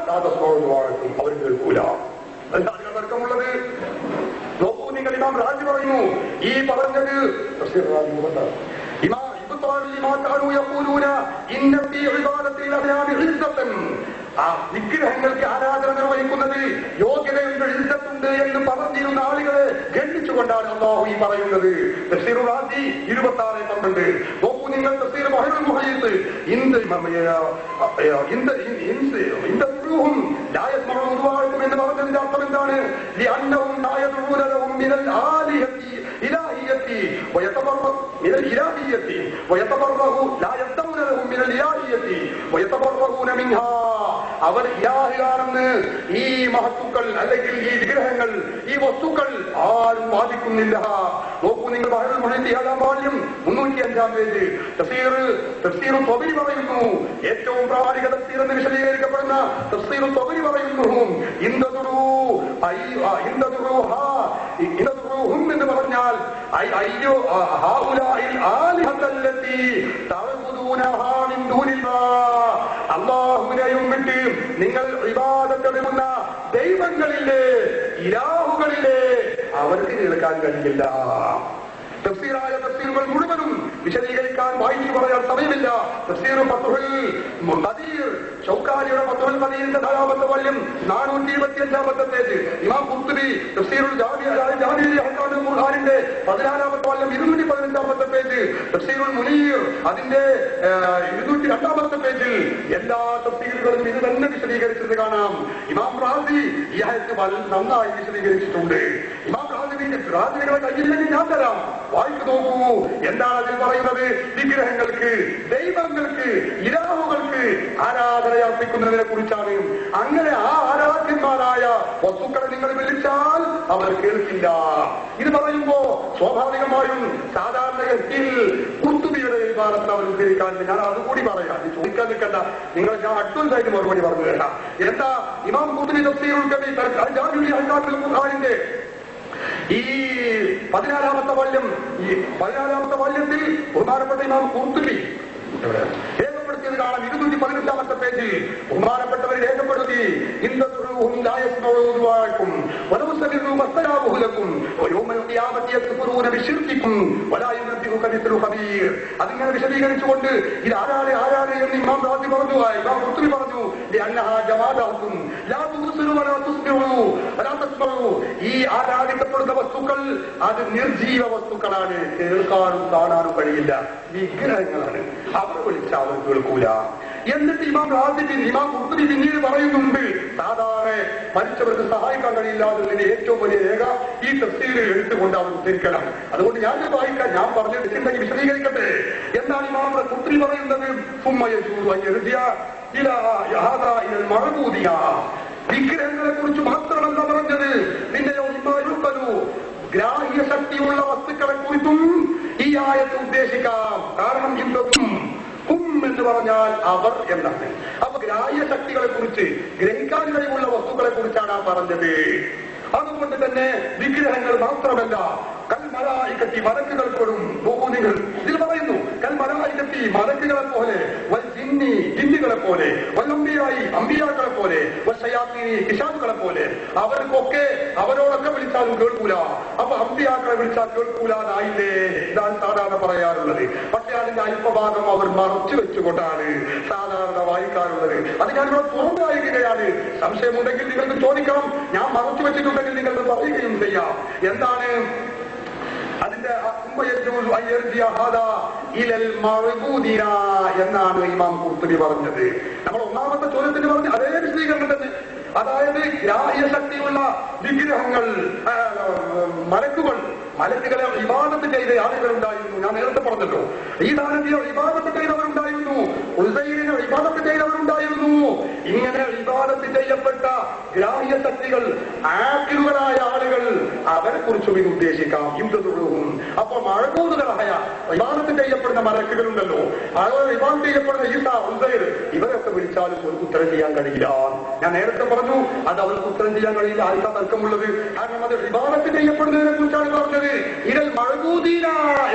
അവർ കേൾക്കൂല. എന്താണ് തർക്കമുള്ളത്? നോക്കൂ, നിങ്ങൾ ഇമാം റാജി പറയുന്നു, ഈ പറഞ്ഞത് ആ വിഗ്രഹങ്ങൾക്ക് ആരാധന നിർവഹിക്കുന്നത് യോഗ്യതയുണ്ട്, ഇസ്സത്തുണ്ട് എന്ന് പറഞ്ഞിരുന്ന ആളുകളെ ഖണ്ഡിച്ചുകൊണ്ടാണ് അല്ലാഹു ഈ പറയുന്നത്. തഫ്സീർ റാസി 26:12. നോക്കൂ നിങ്ങൾ, തഫ്സീർ ബഹറുൽ മുഹയ്യിത്ത് എന്ന് പറഞ്ഞതിന്റെ അർത്ഥം എന്താണ്? ലിഅന്നഹും ലാ യദഊന ലഹും മിനൽ ആലിഹത്തി ഇലാഹിയത്തി ഇലാഹിയത്തി വയതബറഹു ലാ യദഊന ലഹും മിനൽ ഇലാഹിയത്തി വയതബറഹൂന മിൻഹാ. അവർ ഇലാഹിയാണെന്ന് ഈ മഹത്തുക്കൾ അല്ലെങ്കിൽ ഈ വിഗ്രഹങ്ങൾ, ഈ വസ്തുക്കൾ ആരും വാദിക്കുന്നില്ല. നോക്കൂ നിങ്ങൾ, ബഹറുൽ മുഹയ്യിത്ത് 7-ാം വാല്യം 305-ാം പേജ് തഫ്സീർ ത്വബരി പറയുന്നു, ഏറ്റവും പ്രാമാണിക തഫ്സീർ എന്ന് വിശദീകരിക്കപ്പെടുന്ന തഫ്സീർ ത്വബരി പറയുന്നു, എന്ന് പറഞ്ഞാൽ അല്ലാഹുവിനെയും വിട്ട് നിങ്ങൾ ഇബാദത്ത് ചെയ്യുന്ന ദൈവങ്ങൾ ദൈവങ്ങളില്ലേ, ഇലാഹുകളില്ലേ, അവർക്ക് കേൾക്കാൻ കഴിയില്ല. തഫ്സീറായ തഫ്സീറുകൾ മുഴുവനും വിശദീകരിക്കാൻ വായിച്ചു പറയാൻ സമയമില്ല. തഫ്സീർ ഫത്ഹുൽ ഖദീർ, ശൗക്കാനിയുടെ ഫത്ഹുൽ ഖദീറിന്റെ 4ാമത്തെ വാല്യം 425-ാമത്തെ പേജ്, ഇമാം ഖുർത്തുബി തഫ്സീറുൽ ജാമിഉൽ അഹ്കാമുൽ ഖുർആനിന്റെ 14-ാമത്തെ വാല്യം 215-ാമത്തെ പേജ്, തഫ്സീറുൽ മുനീർ അതിന്റെ 202-ാമത്തെ പേജിൽ എല്ലാ തഫ്സീറുകളും ഇത് തന്നെ വിശദീകരിച്ചത് കാണാം. ഇമാം റാസി ഈ ആയത്ത് വളരെ നന്നായി വിശദീകരിച്ചിട്ടുണ്ട്. ഇമാം റാസികളെ കയ്യില്ലെങ്കിൽ ഞാൻ തരാം, വായിച്ചു നോക്കൂ. എന്താണ് അതിൽ പറയുന്നത്? വിഗ്രഹങ്ങൾക്ക്, ദൈവങ്ങൾക്ക്, ഇലാഹുകൾക്ക് ആരാധന അർപ്പിക്കുന്നതിനെ കുറിച്ചാണ്. അങ്ങനെ ആ ആരാധ്യന്മാരായ വസ്തുക്കളെ നിങ്ങൾ വിളിച്ചാൽ അവർ കേൾക്കില്ല. ഇത് പറയുമ്പോ സ്വാഭാവികമായും സാധാരണഗതിയിൽ ഖുർത്തുബിയുടെ വിഭാഗത്തിൽ അവർ ഉദ്ധരിക്കാറുണ്ട്. ഞാൻ അതുകൂടി പറയാം, ചോദിക്കാൻ നിൽക്കണ്ട, നിങ്ങൾ ഞാൻ അടുത്തതായിട്ട് മറുപടി പറഞ്ഞു തരാം. എന്താ ഇമാം ഖുർത്തുബി തഫ്സീറുൽ ജാമിഉൽ അഹ്കാമുൽ ഖുർആനിന്റെ ഈ 14-ാമത്തെ വാല്യത്തിൽ ബഹുമാനപ്പെട്ട ഇമാം ഖുർത്തുബി രേഖപ്പെടുത്തിയത് കാണാം. 215-ാമത്തെ പേജിൽ ബഹുമാനപ്പെട്ടവർ രേഖപ്പെടുത്തി, അതിങ്ങനെ വിശദീകരിച്ചുകൊണ്ട് ഇത് ആരാണ് എന്ന് ഇമാം റാസി പറഞ്ഞു. ഇമാം ഖുർത്തുബി പറഞ്ഞു, ഈ ആരാധിക്കപ്പെടുന്ന വസ്തുക്കൾ അത് നിർജീവ വസ്തുക്കളാണ്, കേൾക്കാനും കാണാനും കഴിയില്ല, വിഗ്രഹങ്ങളാണ്. അവർ വിളിച്ച അവർ കേൾക്കൂല. എന്നിട്ട് ഇമാം ഖുർത്തുബി പിന്നീട് പറയുന്നുണ്ട്, സാധാരണ മരിച്ചവർക്ക് സഹായിക്കാൻ കഴിയില്ലാത്തതിന്റെ ഏറ്റവും വലിയ രേഖ ഈ തഫ്സീറിൽ എടുത്തുകൊണ്ട് അവർ ഉദ്ധരിക്കണം. അതുകൊണ്ട് ഞാൻ വായിക്കാൻ, ഞാൻ പറഞ്ഞിട്ടുണ്ടെങ്കിൽ വിശദീകരിക്കട്ടെ. എന്താണ് ഇമാം ഖുർത്തുബി പറയുന്നത്? വിഗ്രഹങ്ങളെ കുറിച്ച് മാത്രമല്ല പറഞ്ഞത്, പിന്നെയോ ഗ്രാഹ്യ ശക്തിയുള്ള വസ്തുക്കളെ കുറിച്ചും ഈ ആയത്ത് ഉദ്ദേശിക്കാം. കാരണം എന്ന് പറഞ്ഞാൽ അവർ എന്നാണ്. അപ്പൊ ഗ്രാഹ്യ ശക്തികളെ കുറിച്ച്, ഗ്രഹിക്കാൻ കഴിവുള്ള വസ്തുക്കളെ കുറിച്ചാണ് ആ പറഞ്ഞത്. അതുകൊണ്ട് തന്നെ വിഗ്രഹങ്ങൾ മാത്രമല്ല, കൽമലായിക്കത്തി മലക്കുകൾപ്പെടും. നോക്കൂ നിങ്ങൾ, ഇതിൽ പറയുന്നു കൽമലായിക്കത്തി മലക്കുകളെ പോലെ, ജിന്നുകളെ പോലെ, വല്ലംബിയായി അമ്പിയാക്കളെ പോലെ, കിശാദുകളെ പോലെ, അവരോടൊക്കെ വിളിച്ചാലും കേൾക്കൂല. അപ്പൊ അമ്പിയാക്കളെ വിളിച്ചാൽ കേൾക്കൂലാതായില്ലേ? ഇതാണ് സാധാരണ പറയാറുള്ളത്. പക്ഷെ അതിന്റെ അല്പഭാഗം അവർ മറച്ചു വെച്ചുകൊണ്ടാണ് സാധാരണ വായിക്കാറുള്ളത്. അത് ഞാനിവിടെ തുറന്നു വായിക്കുകയാണ്. സംശയമുണ്ടെങ്കിൽ നിങ്ങൾക്ക് ചോദിക്കാം, ഞാൻ മറച്ചു വെച്ചിട്ടുണ്ടെങ്കിൽ നിങ്ങൾക്ക് പറയുകയും ചെയ്യാം. എന്താണ് അതിന്റെ എന്നാണ് ഇമാം ഖുർത്തുബി പറഞ്ഞത്. നമ്മൾ ഒന്നാമത്തെ ചോദ്യത്തിന് പറഞ്ഞ അതേ വിശദീകരണം തന്നെ. അതായത് ഗ്രാഹ്യ ശക്തിയുള്ള വിഗ്രഹങ്ങൾ, മലക്കുകളെ ഇബാദത്ത് ചെയ്ത ആളുകളുണ്ടായിരുന്നു. ഞാൻ നേരത്തെ പറഞ്ഞല്ലോ, ഈ ദാനത്തിയെ ഇബാദത്ത് ചെയ്തവരുണ്ടായിരുന്നു, ഉസൈറിനെ ഇബാദത്ത് ചെയ്തവരുണ്ടായിരുന്നു. ഇങ്ങനെ ഇബാദത്ത് ചെയ്യപ്പെട്ട ഗ്രാഹ്യ ശക്തികൾ, ആക്കിലുകളായ ആളുകൾ, അവരെ കുറിച്ചും ഇത് ഉദ്ദേശിക്കാം. യുദ്ധതുഴവും. അപ്പോൾ മഴകൂതുകളായ ഇബാദത്ത് ചെയ്യപ്പെടുന്ന മലക്കുകളുണ്ടല്ലോ, ആളുകൾ ഇബാദത്ത് ചെയ്യപ്പെടുന്ന ഈസ, ഉസൈർ, ഇവരൊക്കെ വിളിച്ചാലും ഒരു ഉത്തരം ചെയ്യാൻ കഴിയില്ല. ഞാൻ നേരത്തെ പറഞ്ഞു, അത് അവർക്ക് ഉത്തരം ചെയ്യാൻ കഴിയില്ല. ആർക്കാ തർക്കമുള്ളത്? കാരണം അത് ഇബാദത്ത് ചെയ്യപ്പെടുന്നതിനെ കുറിച്ചാണ് പറഞ്ഞത്. ഇതിൽ മഴകൂദീന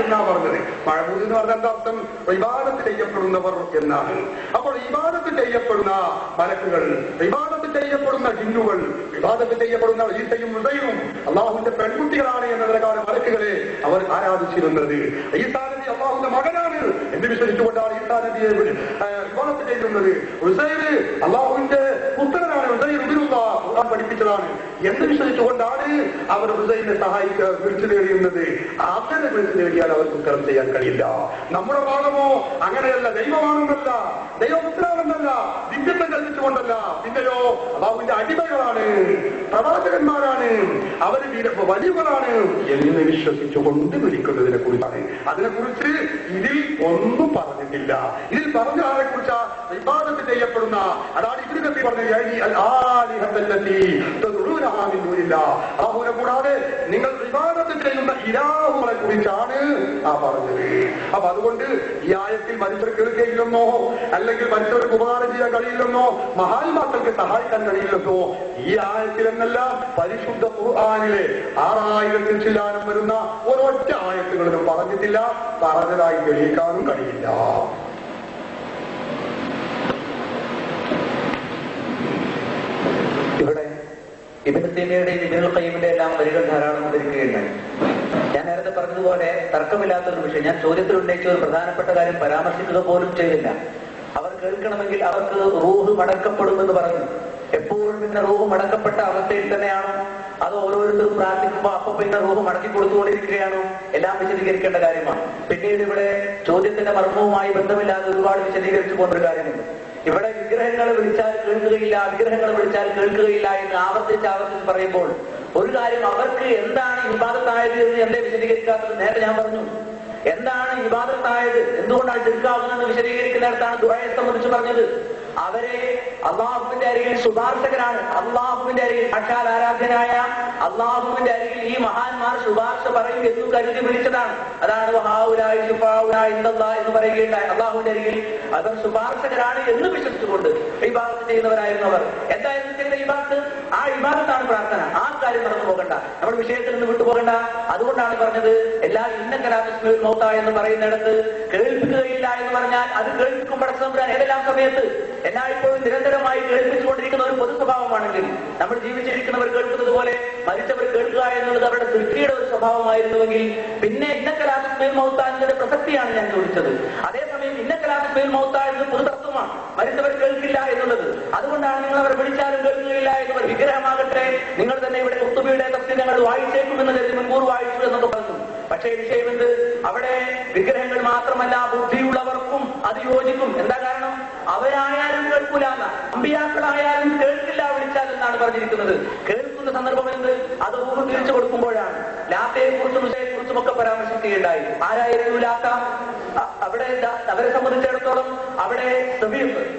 എന്നാ പറഞ്ഞത്. മഴകൂദ് എന്ന് പറഞ്ഞ എന്താ അർത്ഥം? ഇബാദത്ത് ചെയ്യപ്പെടുന്നവർ എന്നാണ്. അപ്പോൾ ഇബാദത്ത് ചെയ്യപ്പെടുന്ന മലക്കുകൾ, ഇബാദത്ത് ചെയ്യപ്പെടുന്ന ജിന്നുകൾ, ഇബാദത്ത് ചെയ്യപ്പെടുന്ന ഈസയും ഉസൈറും അള്ളാഹുവിന്റെ പെൺകുട്ടികളാണ് എന്നതിനെക്കാളും മലക്കുകളെ അവർ ആരാധിച്ചിരുന്നത്. ഈസാ നബി അള്ളാഹുവിന്റെ മകനാണ് എന്ന് വിശ്വസിച്ചുകൊണ്ടാണ് ഈസാ നബിയെ ഇബാദത്ത് ചെയ്യുന്നത്. ഉസൈർ അള്ളാഹുവിന്റെ പുത്രനാണ്, ഉസൈർ ഖുർആൻ പഠിപ്പിച്ചതാണ് എന്ന് വിശ്വസിച്ചുകൊണ്ടാണ് അവർ ഉസൈറിനെ സഹായിക്കാൻ വിളിച്ചു നേടിയുന്നത്. അങ്ങനെ വിളിച്ചു നേടിയാൽ അവർക്ക് ഉത്തരം ചെയ്യാൻ കഴിയില്ല. നമ്മുടെ ഭാഗമോ അങ്ങനെയല്ല. ദൈവമാണെന്നല്ല, ദൈവപുത്രനാണെന്നല്ല, വിദ്യത്വം കൽപ്പിച്ചുകൊണ്ടല്ല, പിന്നെയോ അള്ളാഹുവിന്റെ അടിമകളാണ്, പ്രവാചകന്മാരാണ്, അവർ വലിയവരാണ് എന്ന് വിശ്വസിച്ചുകൊണ്ട് വിളിക്കുന്നതിനെ കുറിച്ചാണ്. അതിനെക്കുറിച്ച് ഇതിൽ ഒന്നും പറഞ്ഞിട്ടില്ല. ഇതിൽ പറഞ്ഞ ആളെ കുറിച്ച് ഇബാദത്ത് ചെയ്യപ്പെടുന്ന, അതാണ് ഇബ്നു കസീർ പറഞ്ഞ അല്ലാഹുവിനെ കൂടാതെ നിങ്ങൾ ഇബാദത്ത് ചെയ്യുന്ന ഇലാഹുകളെ കുറിച്ചാണ് ആ പറഞ്ഞത്. അപ്പൊ അതുകൊണ്ട് ഈ ആയത്തിൽ മനുഷ്യർ കേൾക്കുകയില്ലെന്നോ, അല്ലെങ്കിൽ മനുഷ്യർക്ക് ഉപകാരം ചെയ്യാൻ കഴിയില്ലെന്നോ, മഹാത്മാക്കൾക്ക് സഹായിക്കാൻ കഴിയില്ലെന്നോ ഈ ആയത്തിൽ എന്നല്ല, പരിശുദ്ധ ഖുർആനിലെ 6000-ൽ ചില്ലാനം വരുന്ന ഒരൊറ്റ ആയത്തുകളിലും പറഞ്ഞിട്ടില്ല. പറഞ്ഞതായി തെളിയിക്കാനും കഴിയില്ല. ഇവിടെ ഇബ്നു തൈമിയ്യയുടെയും ഇബ്നുൽ ഖയ്യിമിന്റെ എല്ലാം വരികൾ ധാരാളം ഉദ്ധരിക്കുകയുണ്ടായി. ഞാൻ നേരത്തെ പറഞ്ഞതുപോലെ തർക്കമില്ലാത്തൊരു വിഷയം, ഞാൻ ചോദ്യത്തിൽ ഉന്നയിച്ച ഒരു പ്രധാനപ്പെട്ട കാര്യം പരാമർശിക്കുക പോലും ചെയ്തില്ല. അവർ കേൾക്കണമെങ്കിൽ അവർക്ക് റൂഹ് മടക്കപ്പെടുമെന്ന് പറഞ്ഞു. എപ്പോഴും പിന്നെ റൂഹ് മടക്കപ്പെട്ട അവസ്ഥയിൽ തന്നെയാണോ, അത് ഓരോരുത്തരും പ്രാർത്ഥിക്കുമ്പോൾ അപ്പൊ പിന്നെ റൂഹ് മടക്കി കൊടുത്തുകൊണ്ടിരിക്കുകയാണോ, എല്ലാം വിശദീകരിക്കേണ്ട കാര്യമാണ്. പിന്നീട് ഇവിടെ ചോദ്യത്തിന്റെ മർമ്മവുമായി ബന്ധമില്ലാതെ ഒരുപാട് വിശദീകരിച്ചു പോകുന്നൊരു കാര്യമുണ്ട്. ഇവിടെ വിഗ്രഹങ്ങൾ വിളിച്ചാൽ കേൾക്കുകയില്ല, വിഗ്രഹങ്ങൾ വിളിച്ചാൽ കേൾക്കുകയില്ല എന്ന് ആവർത്തിച്ച് പറയുമ്പോൾ ഒരു കാര്യം, അവർക്ക് എന്താണ് ഇബാദത്തായത് എന്ന് എന്തേ വിശദീകരിക്കാത്തത്? നേരത്തെ ഞാൻ പറഞ്ഞു, എന്താണ് ഇബാദത്തായത്, എന്തുകൊണ്ടാണ് ശിർക്കാവുന്നതെന്ന് വിശദീകരിക്കുന്നിടത്താണ് ദുആയെ സംബന്ധിച്ച് പറഞ്ഞത്. അവരെ അള്ളാഹുവിന്റെ അരികിൽ ശുപാർശകരാണ്. അള്ളാഹുവിന്റെ അരികിൽ സാക്ഷാൽ ആരാധ്യനായ അള്ളാഹുവിന്റെ അരികിൽ ഈ മഹാന്മാർ ശുപാർശ പറയും എന്ന് കരുതി വിളിച്ചതാണ്. അതാണ് എന്ന് പറയുകയുണ്ടായി. അള്ളാഹുവിന്റെ അരികിൽ അവർ ശുപാർശകരാണ് എന്ന് വിശ്വസിച്ചുകൊണ്ട് ഇബാദത്ത് ചെയ്യുന്നവരായിരുന്നു അവർ. എന്തായിരുന്നു ചെയ്ത ഇബാദത്ത്? ആ ഇബാദത്താണ് പ്രാർത്ഥന. ആ കാര്യം മറന്നു പോകണ്ട, നമ്മൾ വിഷയത്തിൽ നിന്ന് വിട്ടുപോകണ്ട. അതുകൊണ്ടാണ് പറഞ്ഞത് എല്ലാ ഇന്നകലാസ്മിൽ മൗത്ത എന്ന് പറയുന്നിടത്ത് കേൾപ്പിക്കുകയില്ല എന്ന് പറഞ്ഞാൽ അത് കേൾപ്പിക്കും പടച്ചതമ്പുരാൻ ഏതെല്ലാം സമയത്ത് എല്ലായ്പ്പോഴും നിരന്തരമായി കേൾപ്പിച്ചുകൊണ്ടിരിക്കുന്ന ഒരു പൊതു സ്വഭാവമാണെങ്കിൽ, നമ്മൾ ജീവിച്ചിരിക്കുന്നവർ കേൾക്കുന്നത് പോലെ മരിച്ചവർ കേൾക്കുക എന്നുള്ളത് അവരുടെ സൃഷ്ടിയുടെ ഒരു സ്വഭാവമായിരുന്നുവെങ്കിൽ പിന്നെ ഇന്നകലാസ്മിൽ മൗത്ത എന്നതിന്റെ പ്രസക്തിയാണ് ഞാൻ ചോദിച്ചത്. അതേസമയം ഇന്നകലാസ്മിൽ മൗത്ത എന്നത് പൊതുതത്വമാണ്, മരിച്ചവർ കേൾക്കില്ല എന്നുള്ളത്. അതുകൊണ്ടാണ് നിങ്ങൾ അവർ വിളിച്ചാലും കേൾക്കുകയില്ല എന്നവർ. വിഗ്രഹമാകട്ടെ, നിങ്ങൾ തന്നെ ഇവിടെ ഖുത്ബിയുടെ തഫ്സീർ ഞങ്ങൾ വായിച്ചേക്കുമെന്ന് കരുതി മുൻകൂർ വായിച്ചു എന്നൊക്കെ പറഞ്ഞു. പക്ഷേ വിഷയമെന്ത്? അവിടെ വിഗ്രഹങ്ങൾ മാത്രമല്ല, ബുദ്ധിയുള്ളവർക്കും അത് യോജിക്കും. എന്താ കാരണം? അവരായാലും കേൾക്കൂല, അമ്പിയാക്കളായാലും കേൾക്കില്ല വിളിച്ചാൽ എന്നാണ് പറഞ്ഞിരിക്കുന്നത്. കേൾക്കുന്ന സന്ദർഭം എന്ത്? അത് ഊഹ് തിരിച്ചു കൊടുക്കുമ്പോഴാണ്. ലാത്തയെ കുറിച്ചും ഉസയെ കുറിച്ചും ഒക്കെ പരാമർശിക്കുകയുണ്ടായി. ആരായിരുന്നു ലാത്ത? അവിടെ അവരെ സംബന്ധിച്ചിടത്തോളം അവിടെ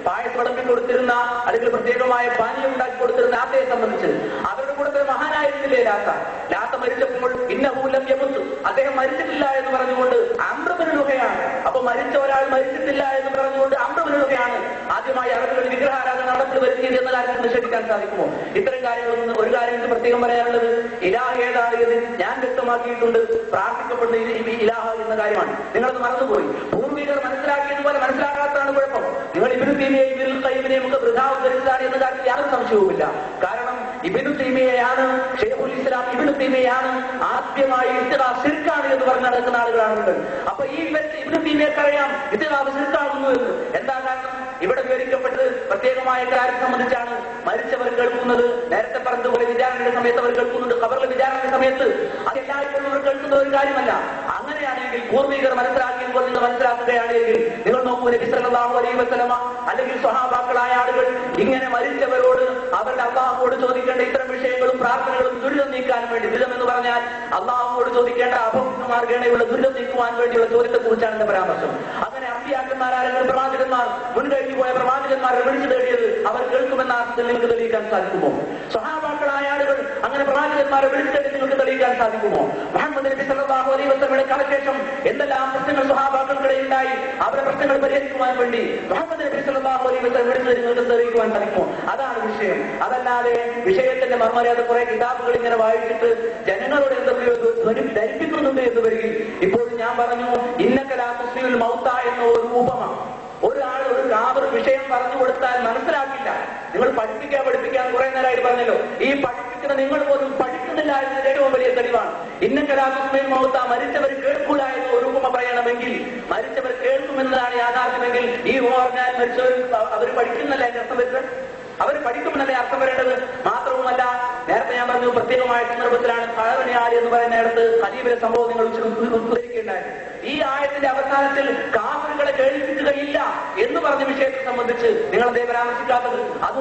പായസം വിളമ്പി കൊടുത്തിരുന്ന, അല്ലെങ്കിൽ പ്രത്യേകമായ പാനീയം ഉണ്ടാക്കി കൊടുത്തിരുന്ന ലാത്തയെ സംബന്ധിച്ച് അവരുടെ കൂടെ ഒരു മഹാനായിരുന്നില്ലേ ലാത്ത? ലാത്ത മരിച്ചപ്പോൾ ഇന്നഹൂലം യമുത്ത്, അദ്ദേഹം മരിച്ചിട്ടില്ല എന്ന് പറഞ്ഞുകൊണ്ട് അമ്രബനുലുഹയാണ്. അപ്പൊ മരിച്ച ഒരാൾ മരിച്ചിട്ടില്ല എന്ന് പറഞ്ഞുകൊണ്ട് അമ്രബനുലുഹയാണ് ആദ്യമായി അറബികൾ വിഗ്രഹാരാധന നടത്തി വരുത്തിയത് എന്ന കാര്യത്തിൽ നിഷേധിക്കാൻ സാധിക്കുമോ? ഇത്തരം കാര്യങ്ങളൊന്നും. ഒരു കാര്യം എനിക്ക് പ്രത്യേകം പറയാനുള്ളത്, ഇലാഹ് ഏതായത് ഞാൻ വ്യക്തമാക്കിയിട്ടുണ്ട്. പ്രാർത്ഥിക്കപ്പെടുന്ന ഇലാഹ എന്ന കാര്യമാണ്. നിങ്ങളത് മറന്നുപോയി. പൂർവികർ മനസ്സിലാക്കിയതുപോലെ മനസ്സിലാക്കാത്തതാണ് കുഴപ്പം. നിങ്ങൾ ഇബ്നു തൈമിയ്യയെയും ഇബ്നുൽ ഖയ്യിമിനെയും ഒക്കെ വൃഥാ ഉദ്ധരിച്ചതാണ് എന്ന കാര്യത്തിൽ യാതൊരു സംശയവുമില്ല. കാരണം ഇബ്നു തൈമിയ്യയാണ്, ഷെയ്ഖുൽ ഇസ്ലാം ഇബ്നു തൈമിയ്യയാണ് ആദ്യമായി ഇത്തിഖാദ് ശിർക്കാണ് എന്ന് പറഞ്ഞ് നടക്കുന്ന ആളുകളാണുണ്ട്. അപ്പൊ ഈ ഇബ്നു തൈമിയ്യക്കറിയാം ഇത്തിഖാദ് ശിർക്കാകുന്നു എന്ന്. എന്താ കാരണം? ഇവിടെ വിവരിക്കപ്പെട്ട് പ്രത്യേകമായ കാര്യം സംബന്ധിച്ചാണ് മരിച്ചവർ കേൾക്കുന്നത്. നേരത്തെ പറഞ്ഞതുപോലെ വിചാരണയുടെ സമയത്ത് അവർ കേൾക്കുന്നുണ്ട്, ഖബറിലെ വിചാരണയുടെ സമയത്ത്. അത് എല്ലായ്പ്പോഴും അവർ കേൾക്കുന്ന ഒരു കാര്യമല്ല. അങ്ങനെയാണെങ്കിൽ പൂർവികർ മനസ്സിലാക്കിയപ്പോൾ നിങ്ങൾ മനസ്സിലാക്കുകയാണെങ്കിൽ നിങ്ങൾ നോക്കൂ, നബി സല്ലല്ലാഹു അലൈഹി വസല്ലമ അല്ലെങ്കിൽ സ്വഹാബാക്കളായ ആളുകൾ ഇങ്ങനെ മരിച്ചവരോട് അവരുടെ അള്ളാഹുവോട് ചോദിക്കേണ്ട ഇത്തരം വിഷയങ്ങളും പ്രാർത്ഥനകളും ദുരിതം നീക്കാൻ വേണ്ടി, ദുരിതം എന്ന് പറഞ്ഞാൽ അള്ളാഹുവോട് ചോദിക്കേണ്ട അപമാർഗേണയുള്ള ദുരിതം നീക്കുവാൻ വേണ്ടിയുള്ള ചോദ്യത്തെ കുറിച്ചാണ് എന്റെ പരാമർശം. അങ്ങനെ അമ്പിയാക്കന്മാരാരെങ്കിലും പ്രവാചകന്മാർ, മുൻകഴിഞ്ഞു പോയ പ്രവാചകന്മാരെ വിളിച്ചു തേടിയത് അവർ കേൾക്കുമെന്ന അർത്ഥത്തിൽ നിങ്ങൾക്ക് തെളിയിക്കാൻ സാധിക്കുമോ? സ്വഹാബാക്കളായ ആളുകൾ അങ്ങനെ പ്രവാചകന്മാരെ വിളിച്ചു തേടി നിങ്ങൾക്ക് തെളിയിക്കാൻ സാധിക്കുമോ? മുഹമ്മദ് നബി സല്ലല്ലാഹു അലൈഹി വസല്ലമയുടെ കാലശേഷം എന്തെല്ലാം പ്രശ്നങ്ങൾ സ്വഹാബാക്കൾക്കിടയിൽ ഉണ്ടായി, അവരുടെ പ്രശ്നങ്ങൾ പരിഹരിക്കുവാൻ വേണ്ടി മുഹമ്മദ് നബി സല്ലല്ലാഹു അലൈഹി വസല്ലം വിളിച്ചു തേടി നിങ്ങൾക്ക് തെളിയിക്കുവാൻ സാധിക്കുമോ? അതാണ് വിഷയം. അതല്ലാതെ വിഷയത്തിന്റെ മർമ്മരേത കുറെ കിതാബുകൾ ഇങ്ങനെ വായിച്ചിട്ട് ജനങ്ങളോട് എന്തൊക്കെയോ ധരിപ്പിക്കുന്നുണ്ട് എന്ന് വരികിൽ, ഇപ്പോഴും ഞാൻ പറഞ്ഞു ഇന്നകലാസ്മിൽ മൗത്ത എന്ന ഒരു ഉപമ ഒരാൾ ഒരു കാവർ വിഷയം പറഞ്ഞു കൊടുത്താൽ മനസ്സിലാക്കില്ല. നിങ്ങൾ പഠിപ്പിക്കാൻ കുറെ നേരമായിട്ട് പറഞ്ഞല്ലോ. ഈ പഠിപ്പിക്കുന്ന നിങ്ങൾ പോലും പഠിക്കുന്നില്ല എന്നതിന്റെ ഏറ്റവും വലിയ തെളിവാണ്. ഇന്നകലാസ്മിൽ മൗത്ത, മരിച്ചവർ കേൾക്കൂല എന്ന് ഒരു ഉപമ പറയണമെങ്കിൽ, മരിച്ചവർ കേൾക്കുമെന്നതാണ് യാഥാർത്ഥ്യമെങ്കിൽ ഈ ഉപമ പറഞ്ഞാൽ മരിച്ചവർ അവർ പഠിക്കുന്നില്ല എന്റെ അർത്ഥം വരുന്നത്. അവർ പഠിക്കുമെന്നല്ലേ അർത്ഥം വരേണ്ടത്? മാത്രവുമല്ല, നേരത്തെ ഞാൻ പറഞ്ഞു പ്രത്യേകമായ സന്ദർഭത്തിലാണ് ഖലവനിയാലി എന്ന് പറയുന്നിടത്ത് ഖലീഫിന്റെ സംഭവം നിങ്ങൾ ഉദ്ധരിക്കുകയുണ്ടായി. ഈ ആയത്തിന്റെ അവസാനത്തിൽ കാഫിറുകളെ കേൾപ്പിക്കുകയില്ല എന്ന് പറഞ്ഞ വിഷയത്തെ സംബന്ധിച്ച് നിങ്ങൾ അതേ പരാമർശിക്കാത്തത്? അത്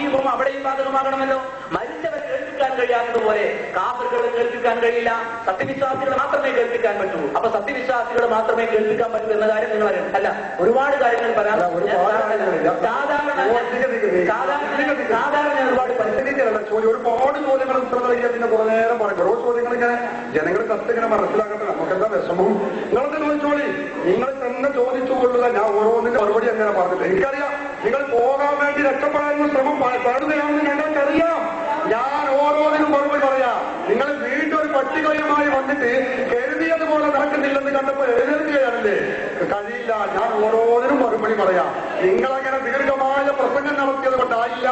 ഈ ഉപമ അവിടെയും ബാധകമാകണമല്ലോ. മരിച്ചവരെ കേൾപ്പിക്കാൻ കഴിയാത്തതുപോലെ കാഫിറുകളെ കേൾപ്പിക്കാൻ കഴിയില്ല, സത്യവിശ്വാസികളെ മാത്രമേ കേൾപ്പിക്കാൻ പറ്റൂ. അപ്പൊ സത്യവിശ്വാസികളെ മാത്രമേ കേൾപ്പിക്കാൻ പറ്റൂ എന്ന കാര്യം നിങ്ങൾ അറിയണം. അല്ല, ഒരുപാട് കാര്യങ്ങൾ സാധാരണ ഒരുപാട് പരിസ്ഥിതികളല്ല ചോദ്യം, ഒരുപാട് ചോദ്യങ്ങൾ ഉത്തരം ഇതിന്റെ കുറെ നേരം പറയും. ഓരോ ചോദ്യങ്ങൾ ഇങ്ങനെ ജനങ്ങൾ കത്തിങ്ങനെ മനസ്സിലാക്കട്ടെ. നമുക്കെന്താ വിഷമവും? നിങ്ങളത് ചോദിച്ചോളി, നിങ്ങൾ തന്നെ ചോദിച്ചു കൊള്ളുക. ഞാൻ ഓരോന്നിന്റെ മറുപടി അങ്ങനെ പറഞ്ഞിട്ട് എനിക്കറിയാം. നിങ്ങൾ പോകാൻ വേണ്ടി രക്ഷപ്പെടാനുള്ള ശ്രമം പാടുകയാണെന്ന് ഞങ്ങൾക്കറിയാം. ഞാൻ ഓരോന്നിനും മറുപടി പറയാം. നിങ്ങൾ വീണ്ടും ഒരു പട്ടികയുമായി വന്നിട്ട് കരുതിയതുപോലെ നടക്കുന്നില്ലെന്ന് കണ്ടപ്പോൾ എഴുന്നേൽക്കുകയാണല്ലേ? കഴിയില്ല. ഞാൻ ഓരോന്നിനും മറുപടി പറയാം. നിങ്ങളങ്ങനെ ദീർഘമായ പ്രസംഗം നടത്തിയത് കൊണ്ടായില്ല